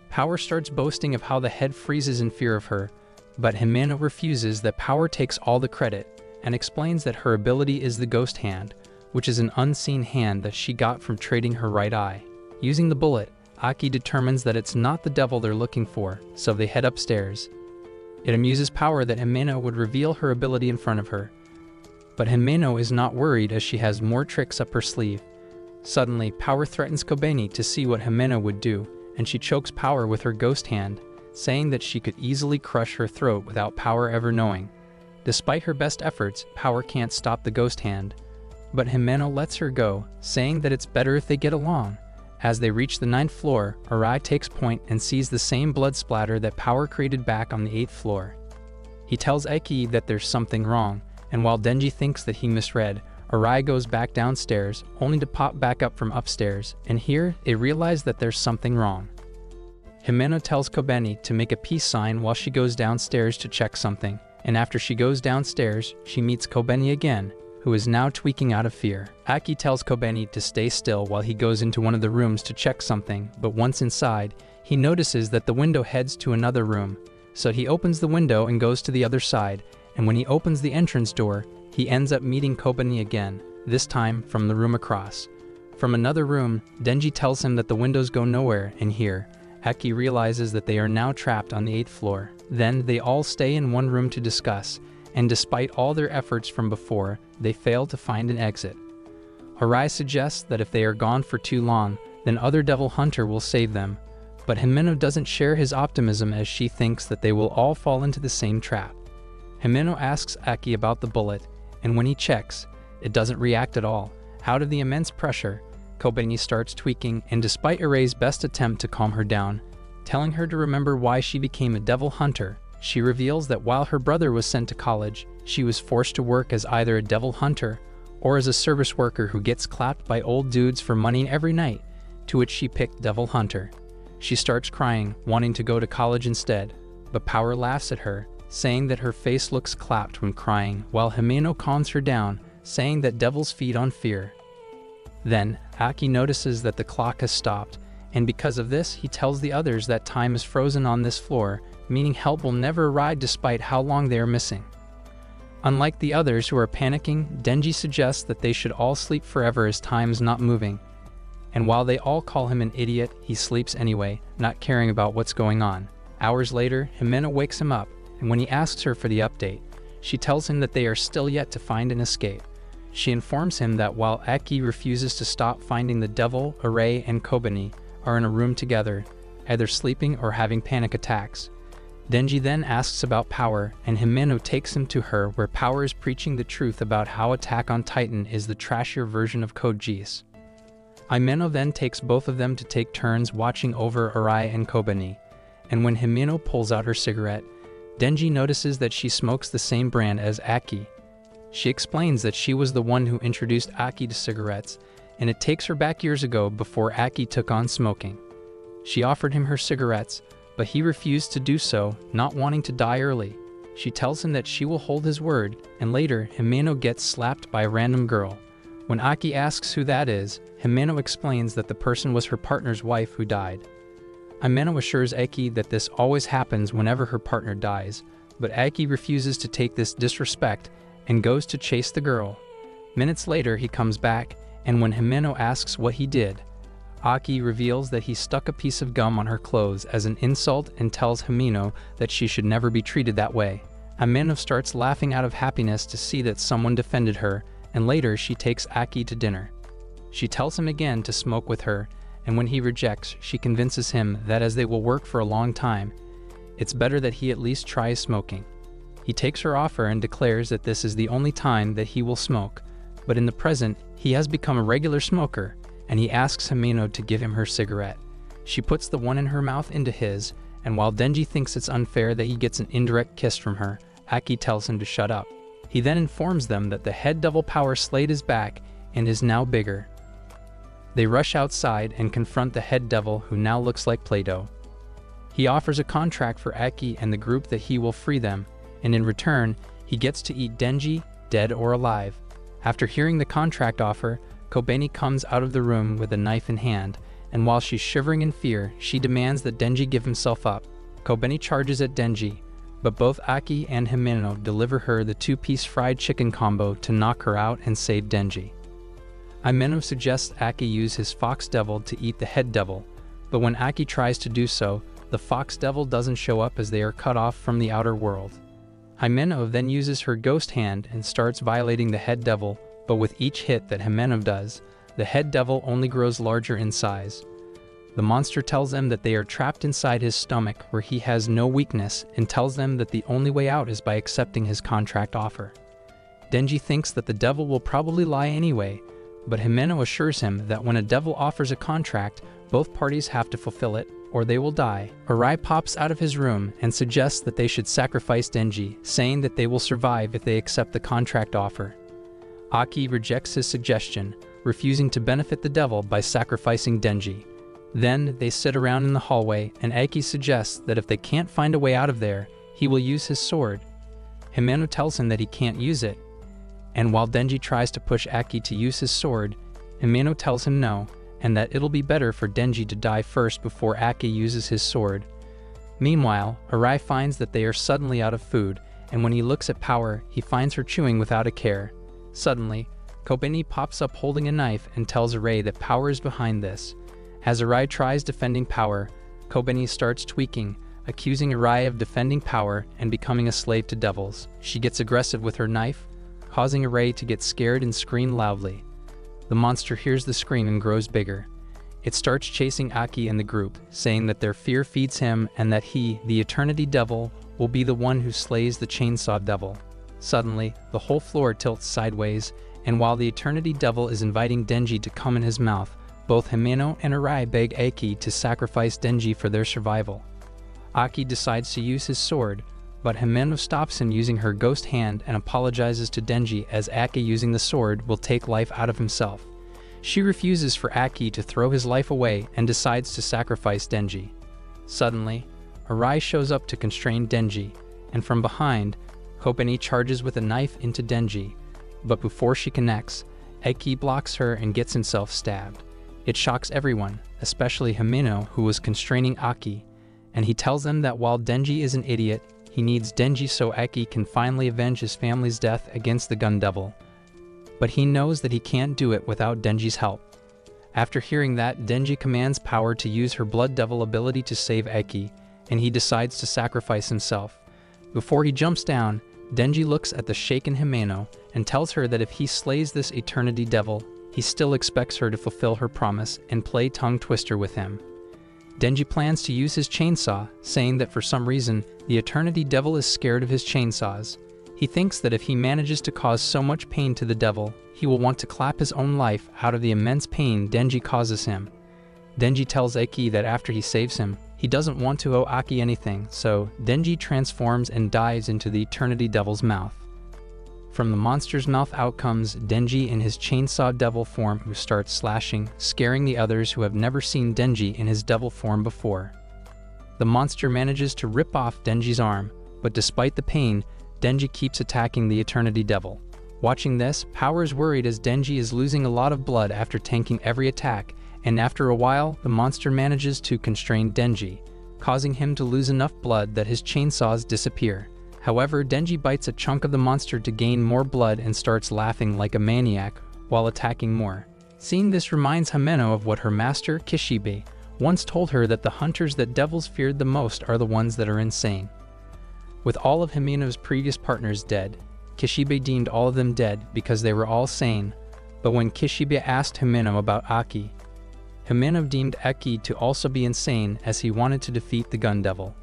Speaker 1: Power starts boasting of how the head freezes in fear of her, but Himeno refuses that Power takes all the credit, and explains that her ability is the ghost hand, which is an unseen hand that she got from trading her right eye. Using the bullet, Aki determines that it's not the devil they're looking for, so they head upstairs. It amuses Power that Himeno would reveal her ability in front of her. But Himeno is not worried as she has more tricks up her sleeve. Suddenly, Power threatens Kobeni to see what Himeno would do, and she chokes Power with her ghost hand, saying that she could easily crush her throat without Power ever knowing. Despite her best efforts, Power can't stop the ghost hand. But Himeno lets her go, saying that it's better if they get along. As they reach the 9th floor, Arai takes point and sees the same blood splatter that Power created back on the 8th floor. He tells Eki that there's something wrong, and while Denji thinks that he misread, Arai goes back downstairs, only to pop back up from upstairs, and here they realize that there's something wrong. Himeno tells Kobeni to make a peace sign while she goes downstairs to check something, and after she goes downstairs, she meets Kobeni again, who is now tweaking out of fear. Aki tells Kobeni to stay still while he goes into one of the rooms to check something, but once inside, he notices that the window heads to another room, so he opens the window and goes to the other side, and when he opens the entrance door, he ends up meeting Kobeni again, this time from the room across. From another room, Denji tells him that the windows go nowhere, and here, Aki realizes that they are now trapped on the 8th floor. Then they all stay in one room to discuss, and despite all their efforts from before, they fail to find an exit. Arai suggests that if they are gone for too long, then other devil hunter will save them, but Himeno doesn't share his optimism as she thinks that they will all fall into the same trap. Himeno asks Aki about the bullet, and when he checks, it doesn't react at all. Out of the immense pressure, Kobeni starts tweaking, and despite Arai's best attempt to calm her down, telling her to remember why she became a devil hunter, she reveals that while her brother was sent to college, she was forced to work as either a devil hunter or as a service worker who gets clapped by old dudes for money every night, to which she picked devil hunter. She starts crying, wanting to go to college instead, but Power laughs at her, saying that her face looks clapped when crying, while Himeno calms her down, saying that devils feed on fear. Then, Aki notices that the clock has stopped, and because of this, he tells the others that time is frozen on this floor, meaning help will never arrive despite how long they are missing. Unlike the others who are panicking, Denji suggests that they should all sleep forever as time is not moving. And while they all call him an idiot, he sleeps anyway, not caring about what's going on. Hours later, Himeno wakes him up, and when he asks her for the update, she tells him that they are still yet to find an escape. She informs him that while Aki refuses to stop finding the devil, Arai, and Kobeni are in a room together, either sleeping or having panic attacks. Denji then asks about Power, and Himeno takes him to her where Power is preaching the truth about how Attack on Titan is the trashier version of Code Geass. Himeno then takes both of them to take turns watching over Arai and Kobeni, and when Himeno pulls out her cigarette, Denji notices that she smokes the same brand as Aki. She explains that she was the one who introduced Aki to cigarettes, and it takes her back years ago before Aki took on smoking. She offered him her cigarettes, but he refused to do so, not wanting to die early. She tells him that she will hold his word, and later, Himeno gets slapped by a random girl. When Aki asks who that is, Himeno explains that the person was her partner's wife who died. Himeno assures Aki that this always happens whenever her partner dies, but Aki refuses to take this disrespect and goes to chase the girl. Minutes later, he comes back, and when Himeno asks what he did, Aki reveals that he stuck a piece of gum on her clothes as an insult and tells Himeno that she should never be treated that way. Himeno starts laughing out of happiness to see that someone defended her, and later she takes Aki to dinner. She tells him again to smoke with her, and when he rejects, she convinces him that as they will work for a long time, it's better that he at least tries smoking. He takes her offer and declares that this is the only time that he will smoke, but in the present, he has become a regular smoker, and he asks Himeno to give him her cigarette. She puts the one in her mouth into his, and while Denji thinks it's unfair that he gets an indirect kiss from her, Aki tells him to shut up. He then informs them that the head devil power slayed his back and is now bigger. They rush outside and confront the head devil, who now looks like Play-Doh. He offers a contract for Aki and the group that he will free them, and in return, he gets to eat Denji, dead or alive. After hearing the contract offer, Kobeni comes out of the room with a knife in hand, and while she's shivering in fear, she demands that Denji give himself up. Kobeni charges at Denji, but both Aki and Himeno deliver her the two-piece fried chicken combo to knock her out and save Denji. Himeno suggests Aki use his fox devil to eat the head devil, but when Aki tries to do so, the fox devil doesn't show up as they are cut off from the outer world. Himeno then uses her ghost hand and starts violating the head devil, but with each hit that Himeno does, the head devil only grows larger in size. The monster tells them that they are trapped inside his stomach where he has no weakness, and tells them that the only way out is by accepting his contract offer. Denji thinks that the devil will probably lie anyway, but Himeno assures him that when a devil offers a contract, both parties have to fulfill it, or they will die. Arai pops out of his room and suggests that they should sacrifice Denji, saying that they will survive if they accept the contract offer. Aki rejects his suggestion, refusing to benefit the devil by sacrificing Denji. Then they sit around in the hallway, and Aki suggests that if they can't find a way out of there, he will use his sword. Himeno tells him that he can't use it, and while Denji tries to push Aki to use his sword, Himeno tells him no, and that it'll be better for Denji to die first before Aki uses his sword. Meanwhile, Arai finds that they are suddenly out of food, and when he looks at Power, he finds her chewing without a care. Suddenly, Kobeni pops up holding a knife and tells Arai that Power is behind this. As Arai tries defending Power, Kobeni starts tweaking, accusing Arai of defending Power and becoming a slave to devils. She gets aggressive with her knife, causing Arai to get scared and scream loudly. The monster hears the scream and grows bigger. It starts chasing Aki and the group, saying that their fear feeds him and that he, the Eternity Devil, will be the one who slays the Chainsaw Devil. Suddenly, the whole floor tilts sideways, and while the Eternity Devil is inviting Denji to come in his mouth, both Himeno and Arai beg Aki to sacrifice Denji for their survival. Aki decides to use his sword, but Himeno stops him using her ghost hand and apologizes to Denji as Aki using the sword will take life out of himself. She refuses for Aki to throw his life away and decides to sacrifice Denji. Suddenly, Arai shows up to constrain Denji, and from behind, Kobeni charges with a knife into Denji, but before she connects, Aki blocks her and gets himself stabbed. It shocks everyone, especially Himeno, who was constraining Aki, and he tells them that while Denji is an idiot, he needs Denji so Aki can finally avenge his family's death against the Gun Devil. But he knows that he can't do it without Denji's help. After hearing that, Denji commands Power to use her Blood Devil ability to save Aki, and he decides to sacrifice himself. Before he jumps down, Denji looks at the shaken Himeno and tells her that if he slays this Eternity Devil, he still expects her to fulfill her promise and play tongue twister with him. Denji plans to use his chainsaw, saying that for some reason, the Eternity Devil is scared of his chainsaws. He thinks that if he manages to cause so much pain to the devil, he will want to clap his own life out of the immense pain Denji causes him. Denji tells Aki that after he saves him, he doesn't want to owe Aki anything, so Denji transforms and dives into the Eternity Devil's mouth. From the monster's mouth out comes Denji in his chainsaw devil form, who starts slashing, scaring the others who have never seen Denji in his devil form before. The monster manages to rip off Denji's arm, but despite the pain, Denji keeps attacking the Eternity Devil. Watching this, Power is worried as Denji is losing a lot of blood after tanking every attack, and after a while, the monster manages to constrain Denji, causing him to lose enough blood that his chainsaws disappear. However, Denji bites a chunk of the monster to gain more blood and starts laughing like a maniac while attacking more. Seeing this reminds Himeno of what her master, Kishibe, once told her, that the hunters that devils feared the most are the ones that are insane. With all of Himeno's previous partners dead, Kishibe deemed all of them dead because they were all sane, but when Kishibe asked Himeno about Aki, Himeno deemed Eki to also be insane as he wanted to defeat the gun devil.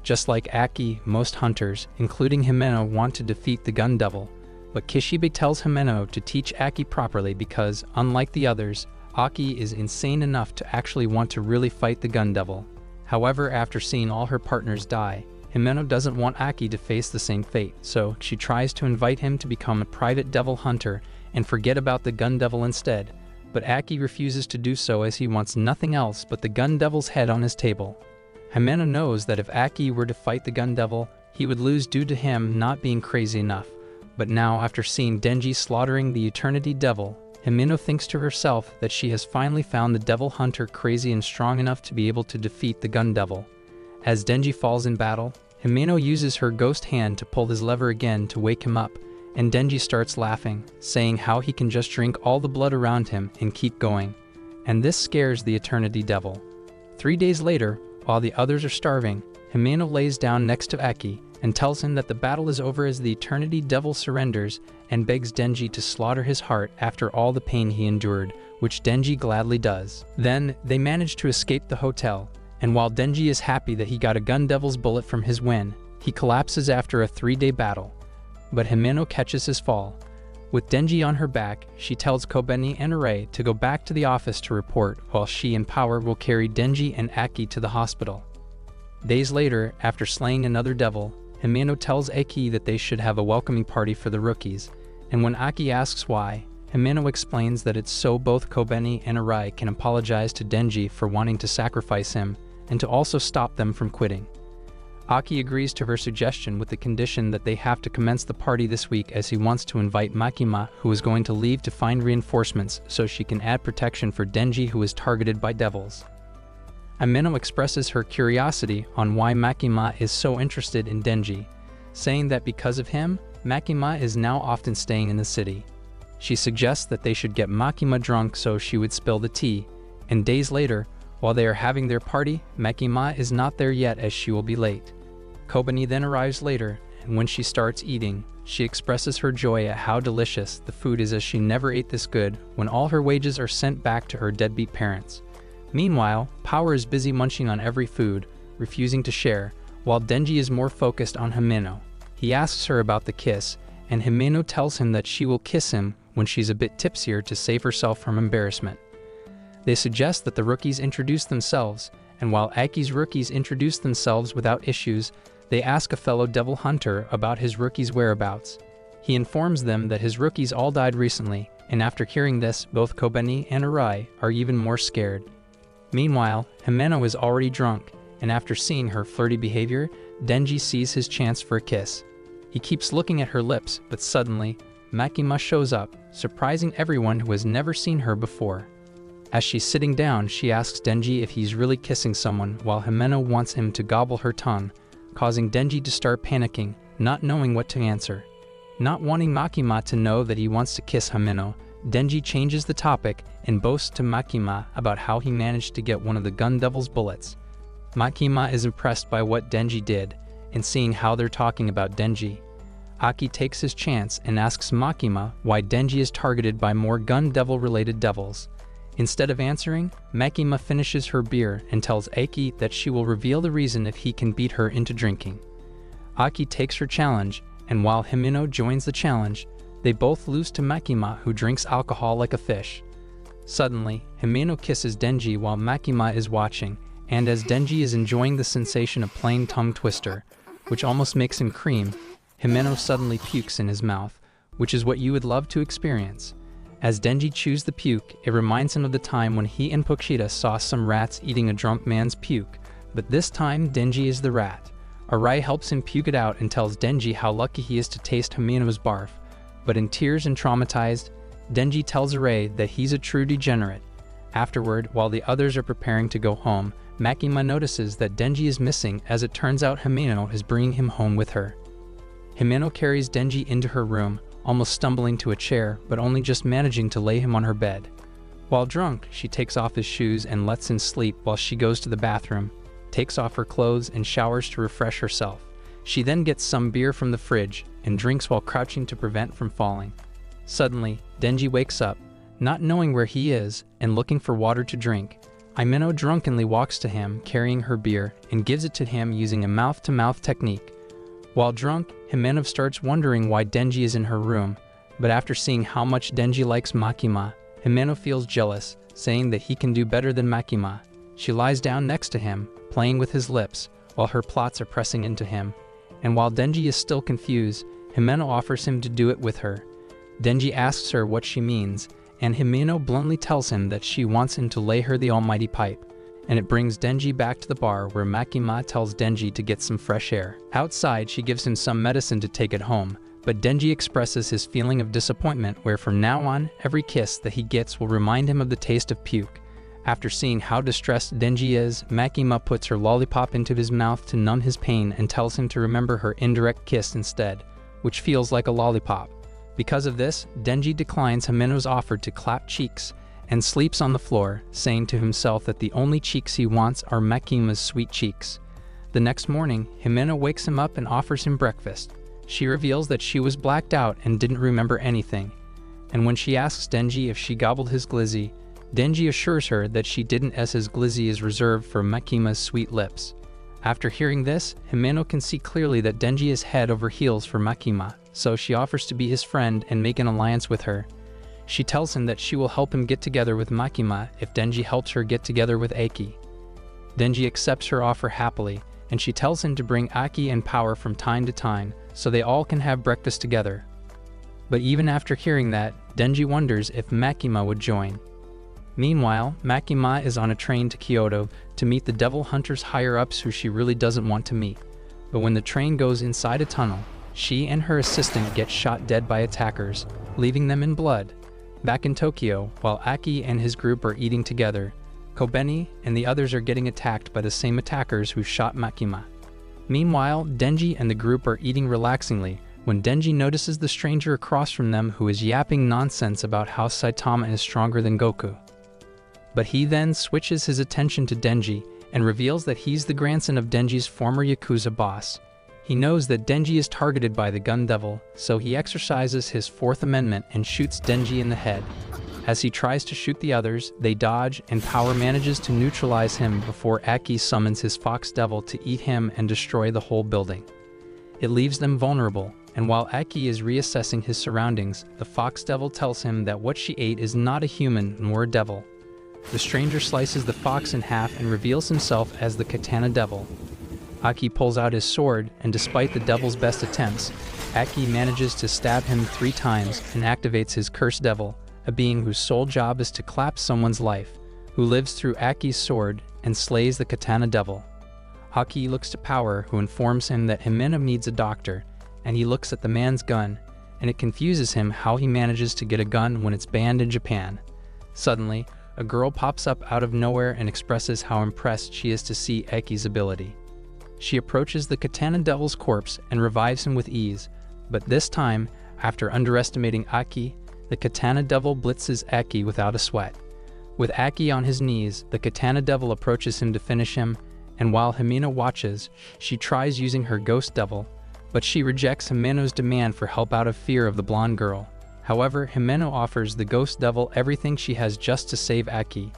Speaker 1: Just like Aki, most hunters, including Himeno, want to defeat the gun devil, but Kishibe tells Himeno to teach Aki properly because, unlike the others, Aki is insane enough to actually want to really fight the gun devil. However, after seeing all her partners die, Himeno doesn't want Aki to face the same fate, so she tries to invite him to become a private devil hunter and forget about the gun devil instead, but Aki refuses to do so as he wants nothing else but the gun devil's head on his table. Himeno knows that if Aki were to fight the gun devil, he would lose due to him not being crazy enough, but now after seeing Denji slaughtering the Eternity Devil, Himeno thinks to herself that she has finally found the devil hunter crazy and strong enough to be able to defeat the gun devil. As Denji falls in battle, Himeno uses her ghost hand to pull his lever again to wake him up, and Denji starts laughing, saying how he can just drink all the blood around him and keep going. And this scares the Eternity Devil. 3 days later, while the others are starving, Himeno lays down next to Eki and tells him that the battle is over as the Eternity Devil surrenders and begs Denji to slaughter his heart after all the pain he endured, which Denji gladly does. Then, they manage to escape the hotel, and while Denji is happy that he got a gun devil's bullet from his win, he collapses after a 3-day battle. But Himeno catches his fall. With Denji on her back, she tells Kobeni and Arai to go back to the office to report, while she and Power will carry Denji and Aki to the hospital. Days later, after slaying another devil, Himeno tells Eki that they should have a welcoming party for the rookies, and when Aki asks why, Himeno explains that it's so both Kobeni and Arai can apologize to Denji for wanting to sacrifice him, and to also stop them from quitting. Aki agrees to her suggestion with the condition that they have to commence the party this week as he wants to invite Makima, who is going to leave to find reinforcements so she can add protection for Denji, who is targeted by devils. Himeno expresses her curiosity on why Makima is so interested in Denji, saying that because of him, Makima is now often staying in the city. She suggests that they should get Makima drunk so she would spill the tea, and days later, while they are having their party, Makima is not there yet as she will be late. Kobeni then arrives later, and when she starts eating, she expresses her joy at how delicious the food is as she never ate this good when all her wages are sent back to her deadbeat parents. Meanwhile, Power is busy munching on every food, refusing to share, while Denji is more focused on Himeno. He asks her about the kiss, and Himeno tells him that she will kiss him when she's a bit tipsier to save herself from embarrassment. They suggest that the rookies introduce themselves, and while Aki's rookies introduce themselves without issues, they ask a fellow devil hunter about his rookie's whereabouts. He informs them that his rookies all died recently, and after hearing this, both Kobeni and Arai are even more scared. Meanwhile, Himeno is already drunk, and after seeing her flirty behavior, Denji sees his chance for a kiss. He keeps looking at her lips, but suddenly, Makima shows up, surprising everyone who has never seen her before. As she's sitting down, she asks Denji if he's really kissing someone, while Himeno wants him to gobble her tongue, causing Denji to start panicking, not knowing what to answer. Not wanting Makima to know that he wants to kiss Himeno, Denji changes the topic and boasts to Makima about how he managed to get one of the gun devil's bullets. Makima is impressed by what Denji did, and seeing how they're talking about Denji. Aki takes his chance and asks Makima why Denji is targeted by more gun devil-related devils. Instead of answering, Makima finishes her beer and tells Aki that she will reveal the reason if he can beat her into drinking. Aki takes her challenge, and while Himeno joins the challenge, they both lose to Makima, who drinks alcohol like a fish. Suddenly, Himeno kisses Denji while Makima is watching, and as Denji is enjoying the sensation of playing tongue twister, which almost makes him cream, Himeno suddenly pukes in his mouth, which is what you would love to experience. As Denji chews the puke, it reminds him of the time when he and Pokshita saw some rats eating a drunk man's puke, but this time Denji is the rat. Arai helps him puke it out and tells Denji how lucky he is to taste Himeno's barf, but in tears and traumatized, Denji tells Arai that he's a true degenerate. Afterward, while the others are preparing to go home, Makima notices that Denji is missing as it turns out Himeno is bringing him home with her. Himeno carries Denji into her room, almost stumbling to a chair, but only just managing to lay him on her bed. While drunk, she takes off his shoes and lets him sleep while she goes to the bathroom, takes off her clothes and showers to refresh herself. She then gets some beer from the fridge and drinks while crouching to prevent from falling. Suddenly, Denji wakes up, not knowing where he is and looking for water to drink. Himeno drunkenly walks to him carrying her beer and gives it to him using a mouth-to-mouth technique. While drunk, Himeno starts wondering why Denji is in her room, but after seeing how much Denji likes Makima, Himeno feels jealous, saying that he can do better than Makima. She lies down next to him, playing with his lips, while her plots are pressing into him. And while Denji is still confused, Himeno offers him to do it with her. Denji asks her what she means, and Himeno bluntly tells him that she wants him to lay her the almighty pipe. And it brings Denji back to the bar where Makima tells Denji to get some fresh air. Outside, she gives him some medicine to take at home, but Denji expresses his feeling of disappointment where from now on, every kiss that he gets will remind him of the taste of puke. After seeing how distressed Denji is, Makima puts her lollipop into his mouth to numb his pain and tells him to remember her indirect kiss instead, which feels like a lollipop. Because of this, Denji declines Himeno's offer to clap cheeks and sleeps on the floor, saying to himself that the only cheeks he wants are Makima's sweet cheeks. The next morning, Himeno wakes him up and offers him breakfast. She reveals that she was blacked out and didn't remember anything. And when she asks Denji if she gobbled his glizzy, Denji assures her that she didn't, as his glizzy is reserved for Makima's sweet lips. After hearing this, Himeno can see clearly that Denji is head over heels for Makima, so she offers to be his friend and make an alliance with her. She tells him that she will help him get together with Makima if Denji helps her get together with Aki. Denji accepts her offer happily, and she tells him to bring Aki and Power from time to time so they all can have breakfast together. But even after hearing that, Denji wonders if Makima would join. Meanwhile, Makima is on a train to Kyoto to meet the devil hunters higher-ups who she really doesn't want to meet. But when the train goes inside a tunnel, she and her assistant get shot dead by attackers, leaving them in blood. Back in Tokyo, while Aki and his group are eating together, Kobeni and the others are getting attacked by the same attackers who shot Makima. Meanwhile, Denji and the group are eating relaxingly when Denji notices the stranger across from them who is yapping nonsense about how Saitama is stronger than Goku. But he then switches his attention to Denji and reveals that he's the grandson of Denji's former Yakuza boss. He knows that Denji is targeted by the Gun Devil, so he exercises his Fourth Amendment and shoots Denji in the head. As he tries to shoot the others, they dodge, and Power manages to neutralize him before Aki summons his Fox Devil to eat him and destroy the whole building. It leaves them vulnerable, and while Aki is reassessing his surroundings, the Fox Devil tells him that what she ate is not a human nor a devil. The stranger slices the fox in half and reveals himself as the Katana Devil. Aki pulls out his sword, and despite the devil's best attempts, Aki manages to stab him 3 times and activates his Curse Devil, a being whose sole job is to collapse someone's life, who lives through Aki's sword and slays the Katana Devil. Aki looks to Power, who informs him that Himeno needs a doctor, and he looks at the man's gun, and it confuses him how he manages to get a gun when it's banned in Japan. Suddenly, a girl pops up out of nowhere and expresses how impressed she is to see Aki's ability. She approaches the Katana Devil's corpse and revives him with ease, but this time, after underestimating Aki, the Katana Devil blitzes Aki without a sweat. With Aki on his knees, the Katana Devil approaches him to finish him, and while Himeno watches, she tries using her Ghost Devil, but she rejects Himeno's demand for help out of fear of the blonde girl. However, Himeno offers the Ghost Devil everything she has just to save Aki,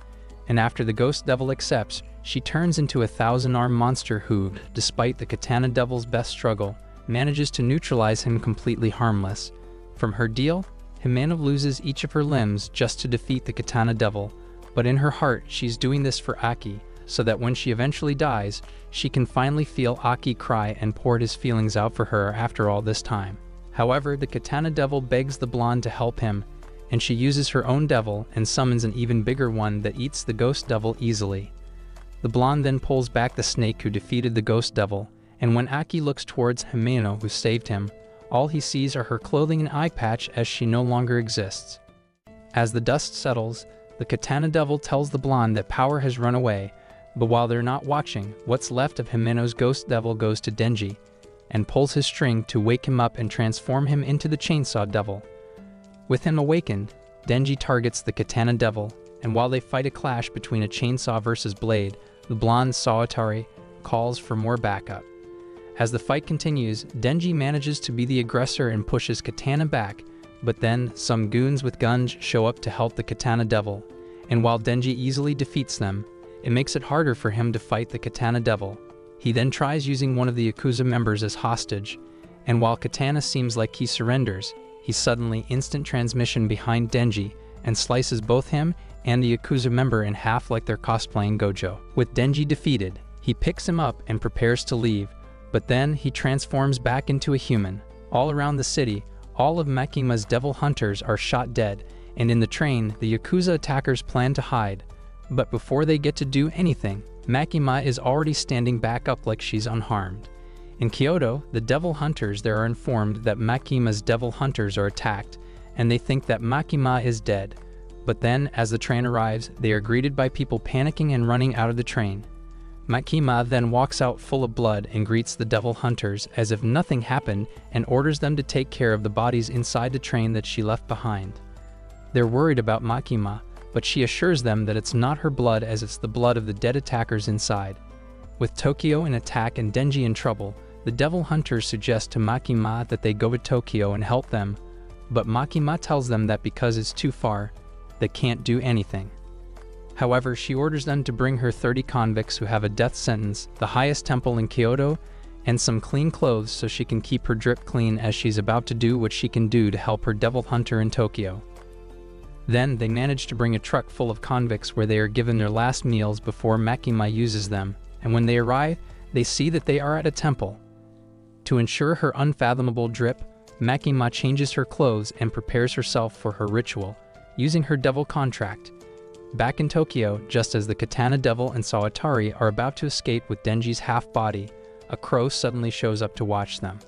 Speaker 1: and after the Ghost Devil accepts, she turns into a 1,000-armed monster who, despite the Katana Devil's best struggle, manages to neutralize him completely harmless. From her deal, Himeno loses each of her limbs just to defeat the Katana Devil, but in her heart she's doing this for Aki, so that when she eventually dies, she can finally feel Aki cry and pour his feelings out for her after all this time. However, the Katana Devil begs the blonde to help him, and she uses her own devil and summons an even bigger one that eats the Ghost Devil easily. The blonde then pulls back the snake who defeated the Ghost Devil, and when Aki looks towards Himeno who saved him, all he sees are her clothing and eye patch as she no longer exists. As the dust settles, the Katana Devil tells the blonde that Power has run away, but while they're not watching, what's left of Himeno's Ghost Devil goes to Denji, and pulls his string to wake him up and transform him into the Chainsaw Devil. With him awakened, Denji targets the Katana Devil, and while they fight a clash between a chainsaw versus blade, the blonde Sawatari calls for more backup. As the fight continues, Denji manages to be the aggressor and pushes Katana back, but then some goons with guns show up to help the Katana Devil, and while Denji easily defeats them, It makes it harder for him to fight the Katana Devil. He then tries using one of the Yakuza members as hostage, and while Katana seems like he surrenders, he suddenly instant transmission behind Denji and slices both him and the Yakuza member in half like they're cosplaying Gojo. With Denji defeated, he picks him up and prepares to leave, but then he transforms back into a human. All around the city, all of Makima's devil hunters are shot dead, and in the train, the Yakuza attackers plan to hide. But before they get to do anything, Makima is already standing back up like she's unharmed. In Kyoto, the devil hunters there are informed that Makima's devil hunters are attacked, and they think that Makima is dead. But then, as the train arrives, they are greeted by people panicking and running out of the train. Makima then walks out full of blood and greets the devil hunters as if nothing happened and orders them to take care of the bodies inside the train that she left behind. They're worried about Makima, but she assures them that it's not her blood as it's the blood of the dead attackers inside. With Tokyo in attack and Denji in trouble, the devil hunters suggest to Makima that they go to Tokyo and help them, but Makima tells them that because it's too far, they can't do anything. However, she orders them to bring her 30 convicts who have a death sentence, the highest temple in Kyoto, and some clean clothes so she can keep her drip clean as she's about to do what she can do to help her devil hunter in Tokyo. Then they manage to bring a truck full of convicts where they are given their last meals before Makima uses them, and when they arrive, they see that they are at a temple. To ensure her unfathomable drip, Makima changes her clothes and prepares herself for her ritual, using her devil contract. Back in Tokyo, just as the Katana Devil and Sawatari are about to escape with Denji's half-body, a crow suddenly shows up to watch them.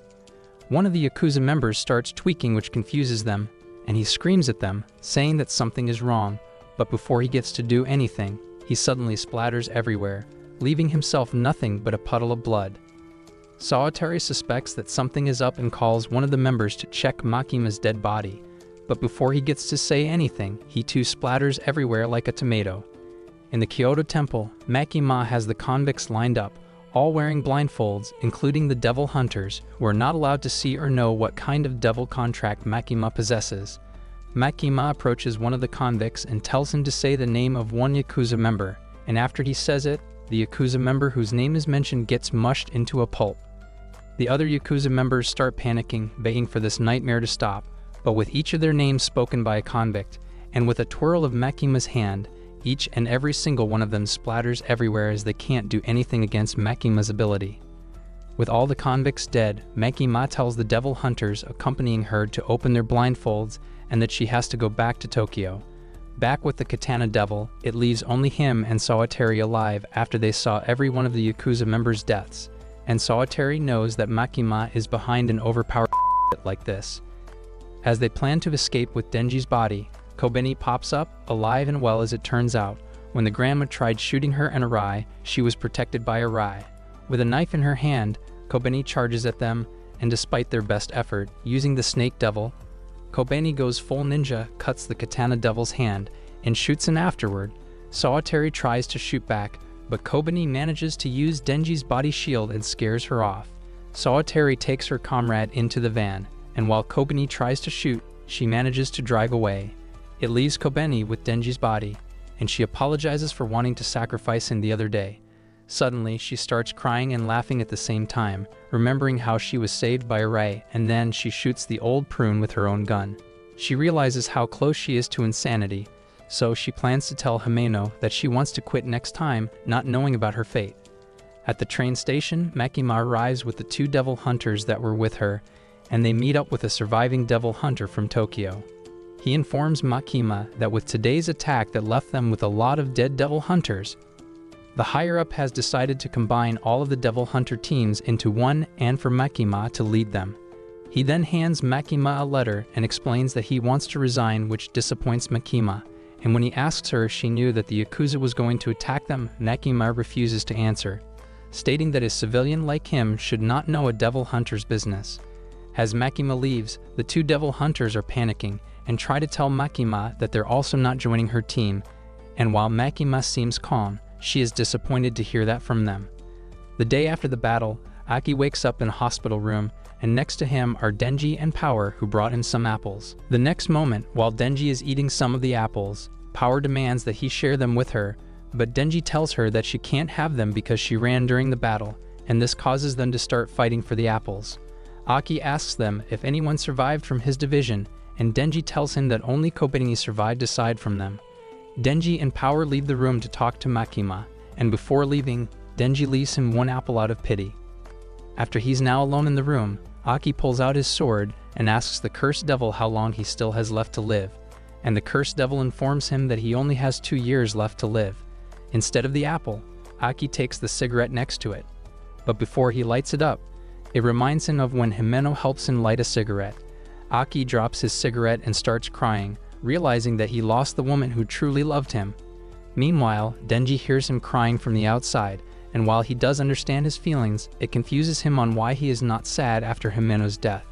Speaker 1: One of the Yakuza members starts tweaking, which confuses them, and he screams at them, saying that something is wrong, but before he gets to do anything, he suddenly splatters everywhere, leaving himself nothing but a puddle of blood. Sawatari suspects that something is up and calls one of the members to check Makima's dead body, but before he gets to say anything, he too splatters everywhere like a tomato. In the Kyoto temple, Makima has the convicts lined up, all wearing blindfolds, including the devil hunters, who are not allowed to see or know what kind of devil contract Makima possesses. Makima approaches one of the convicts and tells him to say the name of one Yakuza member, and after he says it, the Yakuza member whose name is mentioned gets mushed into a pulp. The other Yakuza members start panicking, begging for this nightmare to stop, but with each of their names spoken by a convict, and with a twirl of Makima's hand, each and every single one of them splatters everywhere as they can't do anything against Makima's ability. With all the convicts dead, Makima tells the devil hunters accompanying her to open their blindfolds and that she has to go back to Tokyo. Back with the Katana Devil, it leaves only him and Sawatari alive after they saw every one of the Yakuza members' deaths, and Sawatari knows that Makima is behind an overpowered like this. As they plan to escape with Denji's body, Kobeni pops up, alive and well as it turns out. When the grandma tried shooting her in Arai, she was protected by Arai. With a knife in her hand, Kobeni charges at them, and despite their best effort, using the Snake Devil, Kobeni goes full ninja, cuts the Katana Devil's hand, and shoots him afterward. Sawatari tries to shoot back, but Kobeni manages to use Denji's body shield and scares her off. Sawatari takes her comrade into the van, and while Kobeni tries to shoot, she manages to drive away. It leaves Kobeni with Denji's body, and she apologizes for wanting to sacrifice him the other day. Suddenly, she starts crying and laughing at the same time, remembering how she was saved by Arai, and then she shoots the old prune with her own gun. She realizes how close she is to insanity, so she plans to tell Himeno that she wants to quit next time, not knowing about her fate. At the train station, Makima arrives with the two devil hunters that were with her, and they meet up with a surviving devil hunter from Tokyo. He informs Makima that with today's attack that left them with a lot of dead devil hunters, the higher-up has decided to combine all of the devil hunter teams into one and for Makima to lead them. He then hands Makima a letter and explains that he wants to resign, which disappoints Makima, and when he asks her if she knew that the Yakuza was going to attack them, Makima refuses to answer, stating that a civilian like him should not know a devil hunter's business. As Makima leaves, the two devil hunters are panicking and try to tell Makima that they're also not joining her team, and while Makima seems calm, she is disappointed to hear that from them. The day after the battle, Aki wakes up in a hospital room, and next to him are Denji and Power, who brought him some apples. The next moment, while Denji is eating some of the apples, Power demands that he share them with her, But Denji tells her that she can't have them because she ran during the battle, and this causes them to start fighting for the apples. Aki asks them if anyone survived from his division, and Denji tells him that only Kobayashi survived aside from them. Denji and Power leave the room to talk to Makima, and before leaving, Denji leaves him one apple out of pity. After he's now alone in the room, Aki pulls out his sword and asks the cursed devil how long he still has left to live, and the cursed devil informs him that he only has 2 years left to live. Instead of the apple, Aki takes the cigarette next to it. But before he lights it up, it reminds him of when Himeno helps him light a cigarette. Aki drops his cigarette and starts crying, realizing that he lost the woman who truly loved him. Meanwhile, Denji hears him crying from the outside, and while he does understand his feelings, it confuses him on why he is not sad after Himeno's death.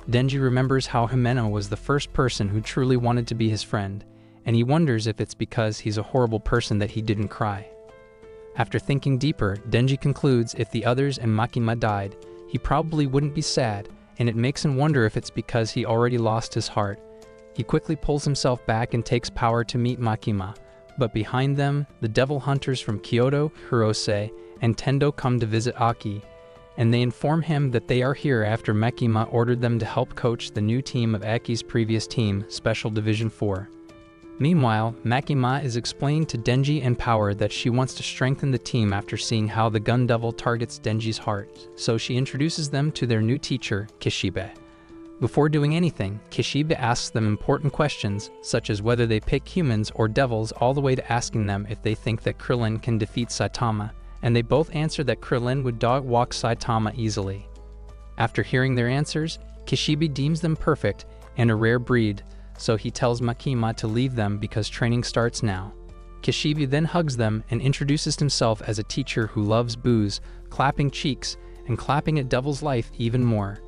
Speaker 1: Denji remembers how Himeno was the first person who truly wanted to be his friend, and he wonders if it's because he's a horrible person that he didn't cry. After thinking deeper, Denji concludes if the others and Makima died, he probably wouldn't be sad, and it makes him wonder if it's because he already lost his heart. He quickly pulls himself back and takes Power to meet Makima, but behind them, the devil hunters from Kyoto, Hirose, and Tendo come to visit Aki, and they inform him that they are here after Makima ordered them to help coach the new team of Aki's previous team, Special Division 4. Meanwhile, Makima is explaining to Denji and Power that she wants to strengthen the team after seeing how the gun devil targets Denji's heart, so she introduces them to their new teacher, Kishibe. Before doing anything, Kishibe asks them important questions, such as whether they pick humans or devils, all the way to asking them if they think that Krillin can defeat Saitama, and they both answer that Krillin would dog-walk Saitama easily. After hearing their answers, Kishibe deems them perfect and a rare breed, so he tells Makima to leave them because training starts now. Kishibe then hugs them and introduces himself as a teacher who loves booze, clapping cheeks, and clapping at Devil's life even more.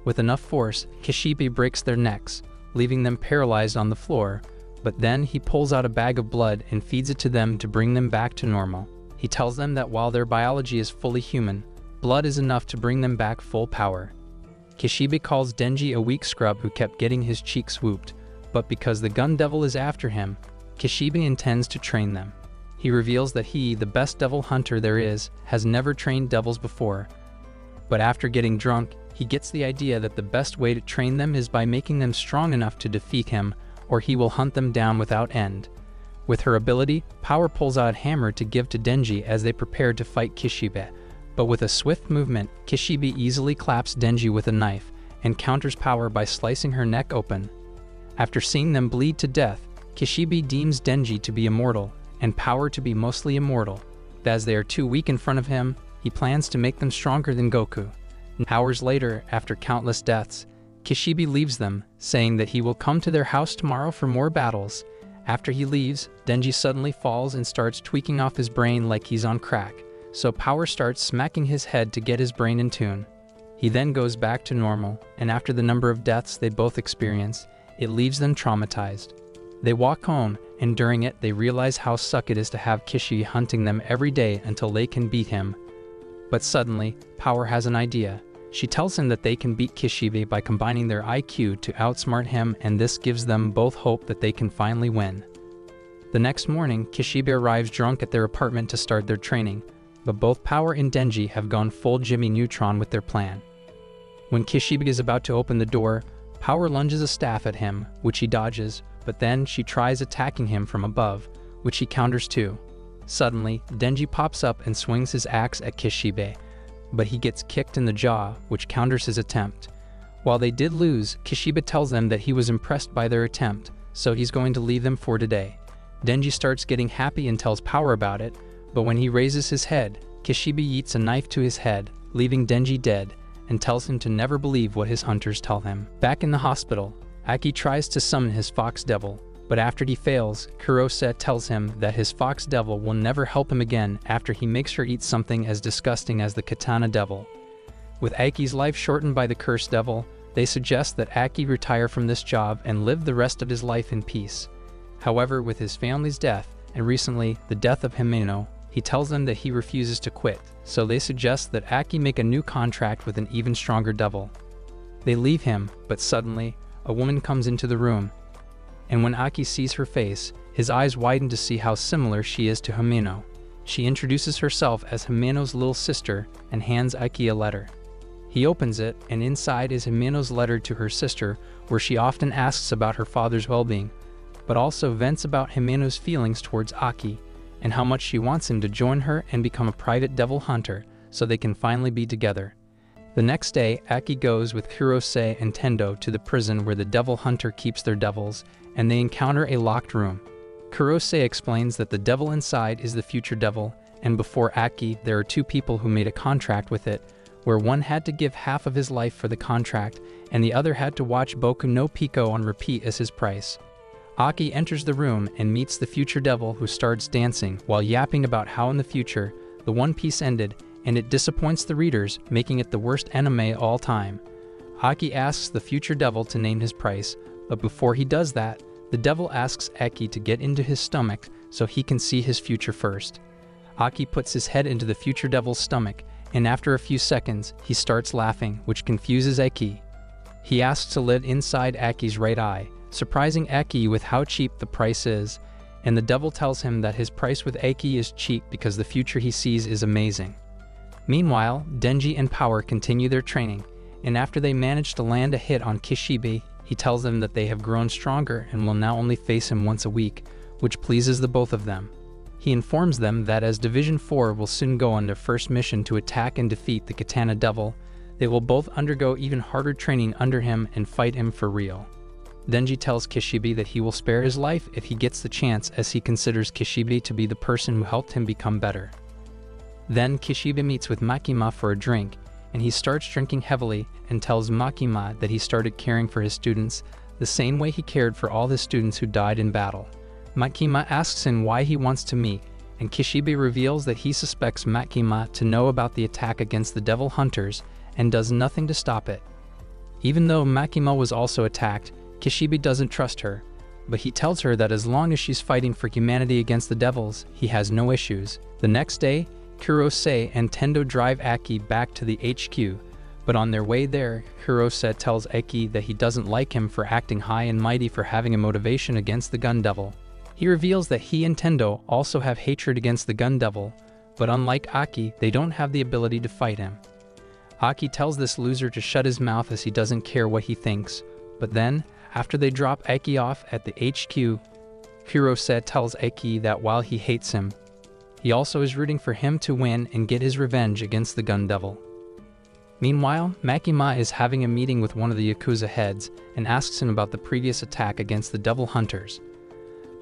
Speaker 1: With enough force, Kishibe breaks their necks, leaving them paralyzed on the floor, but then he pulls out a bag of blood and feeds it to them to bring them back to normal. He tells them that while their biology is fully human, blood is enough to bring them back full power. Kishibe calls Denji a weak scrub who kept getting his cheeks whooped, but because the gun devil is after him, Kishibe intends to train them. He reveals that he, the best devil hunter there is, has never trained devils before. But after getting drunk, he gets the idea that the best way to train them is by making them strong enough to defeat him, or he will hunt them down without end. With her ability, Power pulls out a hammer to give to Denji as they prepare to fight Kishibe, but with a swift movement, Kishibe easily claps Denji with a knife, and counters Power by slicing her neck open. After seeing them bleed to death, Kishibe deems Denji to be immortal, and Power to be mostly immortal. As they are too weak in front of him, he plans to make them stronger than Goku. Hours later, after countless deaths, Kishibe leaves them, saying that he will come to their house tomorrow for more battles. After he leaves, Denji suddenly falls and starts tweaking off his brain like he's on crack, so Power starts smacking his head to get his brain in tune. He then goes back to normal, and after the number of deaths they both experience, it leaves them traumatized. They walk home, and during it they realize how suck it is to have Kishi hunting them every day until they can beat him. But suddenly, Power has an idea. She tells him that they can beat Kishibe by combining their IQ to outsmart him, and this gives them both hope that they can finally win. The next morning, Kishibe arrives drunk at their apartment to start their training, but both Power and Denji have gone full Jimmy Neutron with their plan. When Kishibe is about to open the door, Power lunges a staff at him, which he dodges, but then she tries attacking him from above, which he counters too. Suddenly, Denji pops up and swings his axe at Kishibe, but he gets kicked in the jaw, which counters his attempt. While they did lose, Kishibe tells them that he was impressed by their attempt, so he's going to leave them for today. Denji starts getting happy and tells Power about it, but when he raises his head, Kishibe yeets a knife to his head, leaving Denji dead, and tells him to never believe what his hunters tell him. Back in the hospital, Aki tries to summon his fox devil, but after he fails, Kurose tells him that his fox devil will never help him again after he makes her eat something as disgusting as the katana devil. With Aki's life shortened by the cursed devil, they suggest that Aki retire from this job and live the rest of his life in peace. However, with his family's death, and recently the death of Himeno, he tells them that he refuses to quit, so they suggest that Aki make a new contract with an even stronger devil. They leave him, but suddenly, a woman comes into the room, and when Aki sees her face, His eyes widen to see how similar she is to Himeno. She introduces herself as Himeno's little sister and hands Aiki a letter. He opens it, and inside is Himeno's letter to her sister, where she often asks about her father's well-being, but also vents about Himeno's feelings towards Aki, and how much she wants him to join her and become a private devil hunter so they can finally be together. The next day, Aki goes with Kurose and Tendo to the prison where the devil hunter keeps their devils, and they encounter a locked room. Kurose explains that the devil inside is the future devil, and before Aki, there are two people who made a contract with it, where one had to give half of his life for the contract, and the other had to watch Boku no Pico on repeat as his price. Aki enters the room and meets the future devil, who starts dancing while yapping about how in the future, the One Piece ended, and it disappoints the readers, making it the worst anime all time. Aki asks the future devil to name his price, but before he does that, the devil asks Aki to get into his stomach so he can see his future first. Aki puts his head into the future devil's stomach, and after a few seconds, he starts laughing, which confuses Aki. He asks to live inside Aki's right eye, surprising Aki with how cheap the price is, and the devil tells him that his price with Aki is cheap because the future he sees is amazing. Meanwhile, Denji and Power continue their training, and after they manage to land a hit on Kishibe, he tells them that they have grown stronger and will now only face him once a week, which pleases the both of them. He informs them that as Division 4 will soon go on their first mission to attack and defeat the Katana Devil, they will both undergo even harder training under him and fight him for real. Denji tells Kishibe that he will spare his life if he gets the chance, as he considers Kishibe to be the person who helped him become better. Then Kishibe meets with Makima for a drink, and he starts drinking heavily and tells Makima that he started caring for his students the same way he cared for all his students who died in battle. Makima asks him why he wants to meet, and Kishibe reveals that he suspects Makima to know about the attack against the devil hunters and does nothing to stop it. Even though Makima was also attacked, Kishibe doesn't trust her, but he tells her that as long as she's fighting for humanity against the devils, he has no issues. The next day, Kurose and Tendo drive Aki back to the HQ, but on their way there, Kurose tells Aki that he doesn't like him for acting high and mighty for having a motivation against the Gun Devil. He reveals that he and Tendo also have hatred against the Gun Devil, but unlike Aki, they don't have the ability to fight him. Aki tells this loser to shut his mouth as he doesn't care what he thinks, but then, after they drop Aki off at the HQ, Kurose tells Aki that while he hates him, he also is rooting for him to win and get his revenge against the Gun Devil. Meanwhile, Makima is having a meeting with one of the Yakuza heads and asks him about the previous attack against the Devil Hunters.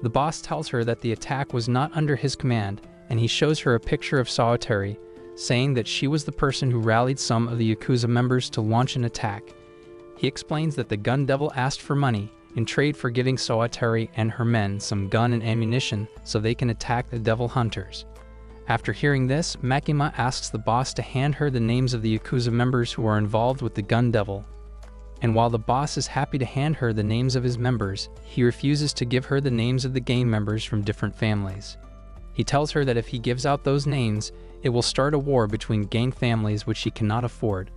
Speaker 1: The boss tells her that the attack was not under his command, and he shows her a picture of Sawatari, saying that she was the person who rallied some of the Yakuza members to launch an attack. He explains that the Gun Devil asked for money in trade for giving Sawatari and her men some gun and ammunition so they can attack the Devil Hunters. After hearing this, Makima asks the boss to hand her the names of the Yakuza members who are involved with the Gun Devil. And while the boss is happy to hand her the names of his members, he refuses to give her the names of the gang members from different families. He tells her that if he gives out those names, it will start a war between gang families which he cannot afford.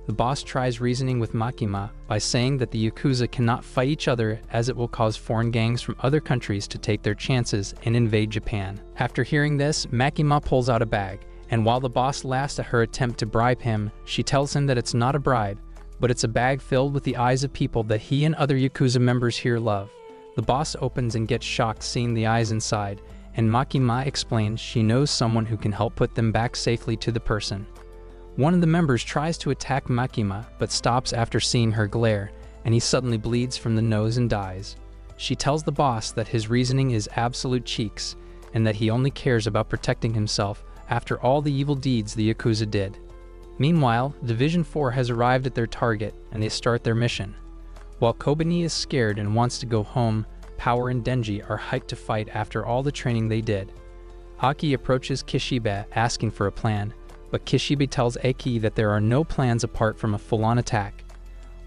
Speaker 1: The boss tries reasoning with Makima by saying that the Yakuza cannot fight each other as it will cause foreign gangs from other countries to take their chances and invade Japan. After hearing this, Makima pulls out a bag, and while the boss laughs at her attempt to bribe him, she tells him that it's not a bribe, but it's a bag filled with the eyes of people that he and other Yakuza members here love. The boss opens and gets shocked seeing the eyes inside, and Makima explains she knows someone who can help put them back safely to the person. One of the members tries to attack Makima, but stops after seeing her glare, and he suddenly bleeds from the nose and dies. She tells the boss that his reasoning is absolute cheeks, and that he only cares about protecting himself after all the evil deeds the Yakuza did. Meanwhile, Division 4 has arrived at their target, and they start their mission. While Kobani is scared and wants to go home, Power and Denji are hyped to fight after all the training they did. Aki approaches Kishibe asking for a plan, but Kishibe tells Aki that there are no plans apart from a full-on attack.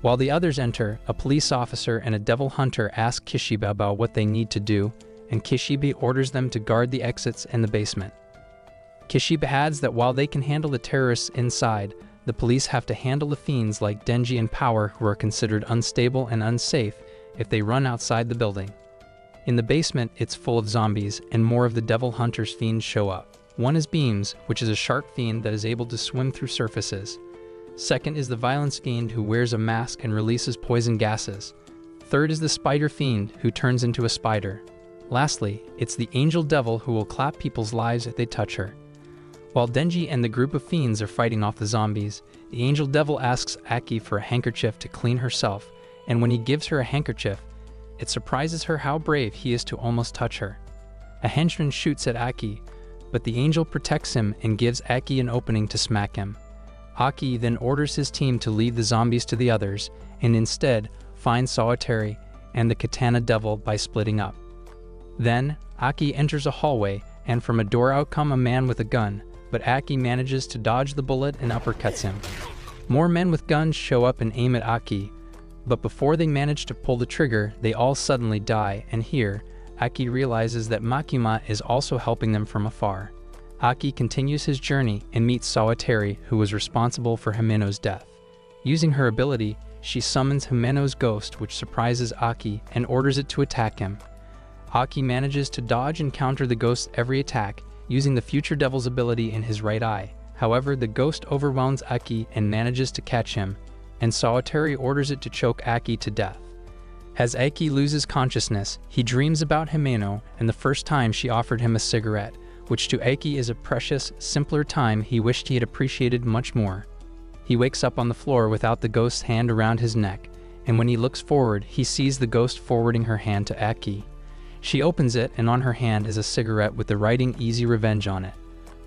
Speaker 1: While the others enter, a police officer and a devil hunter ask Kishibe about what they need to do, and Kishibe orders them to guard the exits and the basement. Kishibe adds that while they can handle the terrorists inside, the police have to handle the fiends like Denji and Power, who are considered unstable and unsafe if they run outside the building. In the basement, it's full of zombies, and more of the devil hunter's fiends show up. One is Beams, which is a shark fiend that is able to swim through surfaces. Second is the violence fiend, who wears a mask and releases poison gases. Third is the spider fiend, who turns into a spider. Lastly, it's the angel devil, who will clap people's lives if they touch her. While Denji and the group of fiends are fighting off the zombies, the angel devil asks Aki for a handkerchief to clean herself, and when he gives her a handkerchief, it surprises her how brave he is to almost touch her. A henchman shoots at Aki, but the angel protects him and gives Aki an opening to smack him. Aki then orders his team to leave the zombies to the others, and instead finds Sawatari and the Katana Devil by splitting up. Then, Aki enters a hallway, and from a door out comes a man with a gun, but Aki manages to dodge the bullet and uppercuts him. More men with guns show up and aim at Aki, but before they manage to pull the trigger, they all suddenly die, and here, Aki realizes that Makima is also helping them from afar. Aki continues his journey and meets Sawatari, who was responsible for Himeno's death. Using her ability, she summons Himeno's ghost, which surprises Aki and orders it to attack him. Aki manages to dodge and counter the ghost's every attack, using the Future Devil's ability in his right eye. However, the ghost overwhelms Aki and manages to catch him, and Sawatari orders it to choke Aki to death. As Aki loses consciousness, he dreams about Himeno and the first time she offered him a cigarette, which to Aki is a precious, simpler time he wished he had appreciated much more. He wakes up on the floor without the ghost's hand around his neck, and when he looks forward, he sees the ghost forwarding her hand to Aki. She opens it, and on her hand is a cigarette with the writing "Easy Revenge" on it,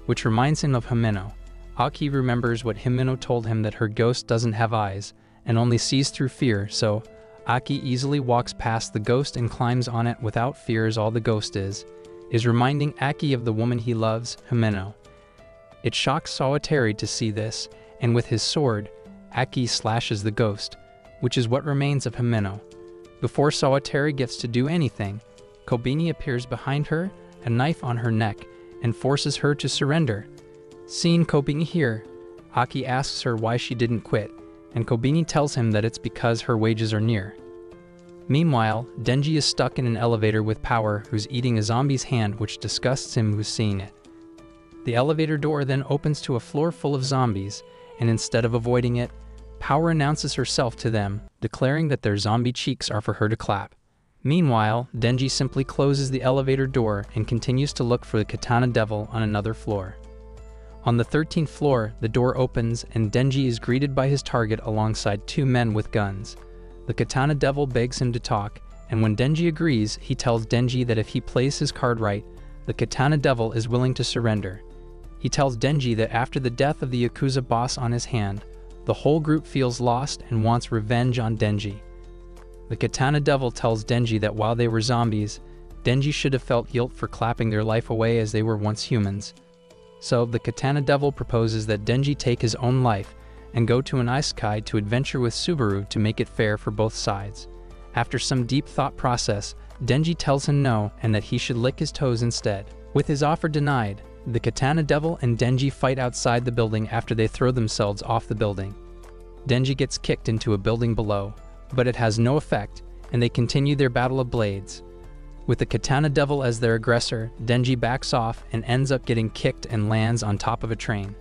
Speaker 1: which reminds him of Himeno. Aki remembers what Himeno told him, that her ghost doesn't have eyes and only sees through fear, so Aki easily walks past the ghost and climbs on it without fear, as all the ghost is reminding Aki of the woman he loves, Himeno. It shocks Sawatari to see this, and with his sword, Aki slashes the ghost, which is what remains of Himeno. Before Sawatari gets to do anything, Kobeni appears behind her, a knife on her neck, and forces her to surrender. Seeing Kobeni here, Aki asks her why she didn't quit, and Kobeni tells him that it's because her wages are near. Meanwhile, Denji is stuck in an elevator with Power, who's eating a zombie's hand, which disgusts him who's seeing it. The elevator door then opens to a floor full of zombies, and instead of avoiding it, Power announces herself to them, declaring that their zombie cheeks are for her to clap. Meanwhile, Denji simply closes the elevator door and continues to look for the Katana Devil on another floor. On the 13th floor, the door opens and Denji is greeted by his target alongside two men with guns. The Katana Devil begs him to talk, and when Denji agrees, he tells Denji that if he plays his card right, the Katana Devil is willing to surrender. He tells Denji that after the death of the Yakuza boss on his hand, the whole group feels lost and wants revenge on Denji. The Katana Devil tells Denji that while they were zombies, Denji should have felt guilt for clapping their life away as they were once humans. So the Katana Devil proposes that Denji take his own life and go to an isekai to adventure with Subaru to make it fair for both sides. After some deep thought process, Denji tells him no and that he should lick his toes instead. With his offer denied, the Katana Devil and Denji fight outside the building after they throw themselves off the building. Denji gets kicked into a building below, but it has no effect, and they continue their battle of blades. With the Katana Devil as their aggressor, Denji backs off and ends up getting kicked and lands on top of a train.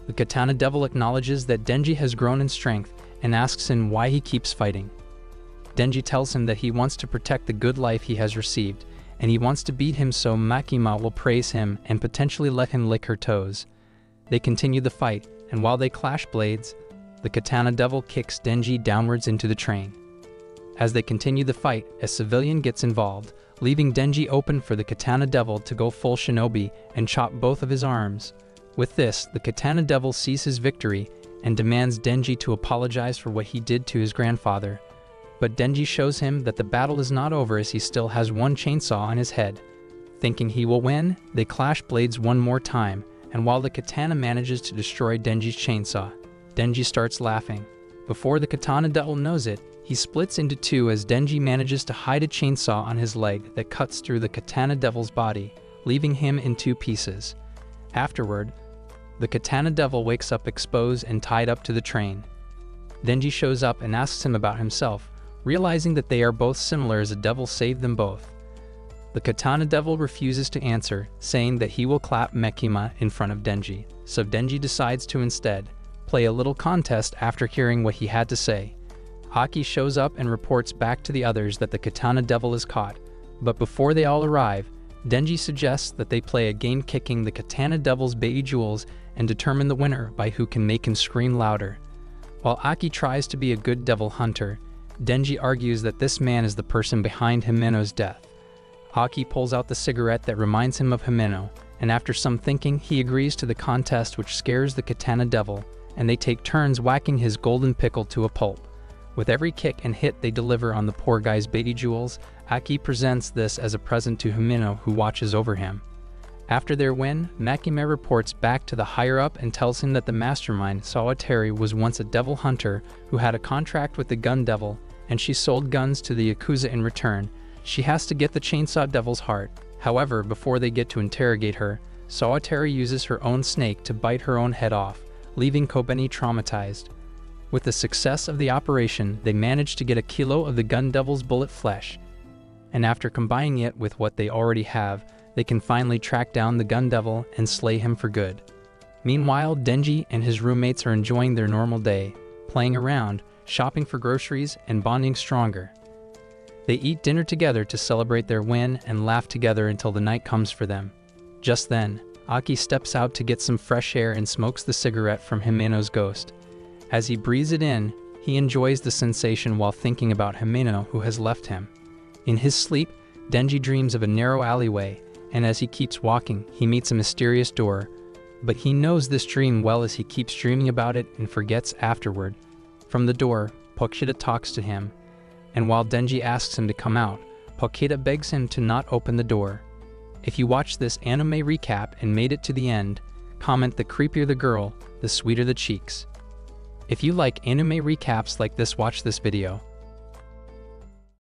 Speaker 1: The Katana Devil acknowledges that Denji has grown in strength and asks him why he keeps fighting. Denji tells him that he wants to protect the good life he has received, and he wants to beat him so Makima will praise him and potentially let him lick her toes. They continue the fight, and while they clash blades, the Katana Devil kicks Denji downwards into the train. As they continue the fight, a civilian gets involved, leaving Denji open for the Katana Devil to go full shinobi and chop both of his arms. With this, the Katana Devil sees his victory and demands Denji to apologize for what he did to his grandfather. But Denji shows him that the battle is not over as he still has one chainsaw on his head. Thinking he will win, they clash blades one more time, and while the katana manages to destroy Denji's chainsaw, Denji starts laughing. Before the Katana Devil knows it, he splits into two as Denji manages to hide a chainsaw on his leg that cuts through the Katana Devil's body, leaving him in two pieces. Afterward, the Katana Devil wakes up exposed and tied up to the train. Denji shows up and asks him about himself, realizing that they are both similar as the devil saved them both. The Katana Devil refuses to answer, saying that he will clap Mekima in front of Denji, so Denji decides to instead play a little contest after hearing what he had to say. Aki shows up and reports back to the others that the Katana Devil is caught, but before they all arrive, Denji suggests that they play a game kicking the Katana Devil's baby jewels and determine the winner by who can make him scream louder. While Aki tries to be a good devil hunter, Denji argues that this man is the person behind Himeno's death. Aki pulls out the cigarette that reminds him of Himeno, and after some thinking, he agrees to the contest, which scares the Katana Devil, and they take turns whacking his golden pickle to a pulp. With every kick and hit they deliver on the poor guy's baby jewels, Aki presents this as a present to Himeno, who watches over him. After their win, Makime reports back to the higher-up and tells him that the mastermind, Sawatari, was once a devil hunter who had a contract with the Gun Devil, and she sold guns to the Yakuza in return. She has to get the Chainsaw Devil's heart. However, before they get to interrogate her, Sawatari uses her own snake to bite her own head off, leaving Kobeni traumatized. With the success of the operation, they manage to get a kilo of the Gun Devil's bullet flesh, and after combining it with what they already have, they can finally track down the Gun Devil and slay him for good. Meanwhile, Denji and his roommates are enjoying their normal day, playing around, shopping for groceries, and bonding stronger. They eat dinner together to celebrate their win and laugh together until the night comes for them. Just then, Aki steps out to get some fresh air and smokes the cigarette from Himeno's ghost. As he breathes it in, he enjoys the sensation while thinking about Himeno, who has left him. In his sleep, Denji dreams of a narrow alleyway, and as he keeps walking, he meets a mysterious door. But he knows this dream well as he keeps dreaming about it and forgets afterward. From the door, Pokshita talks to him, and while Denji asks him to come out, Pokshita begs him to not open the door. If you watch this anime recap and made it to the end, comment the creepier the girl, the sweeter the cheeks. If you like anime recaps like this, watch this video.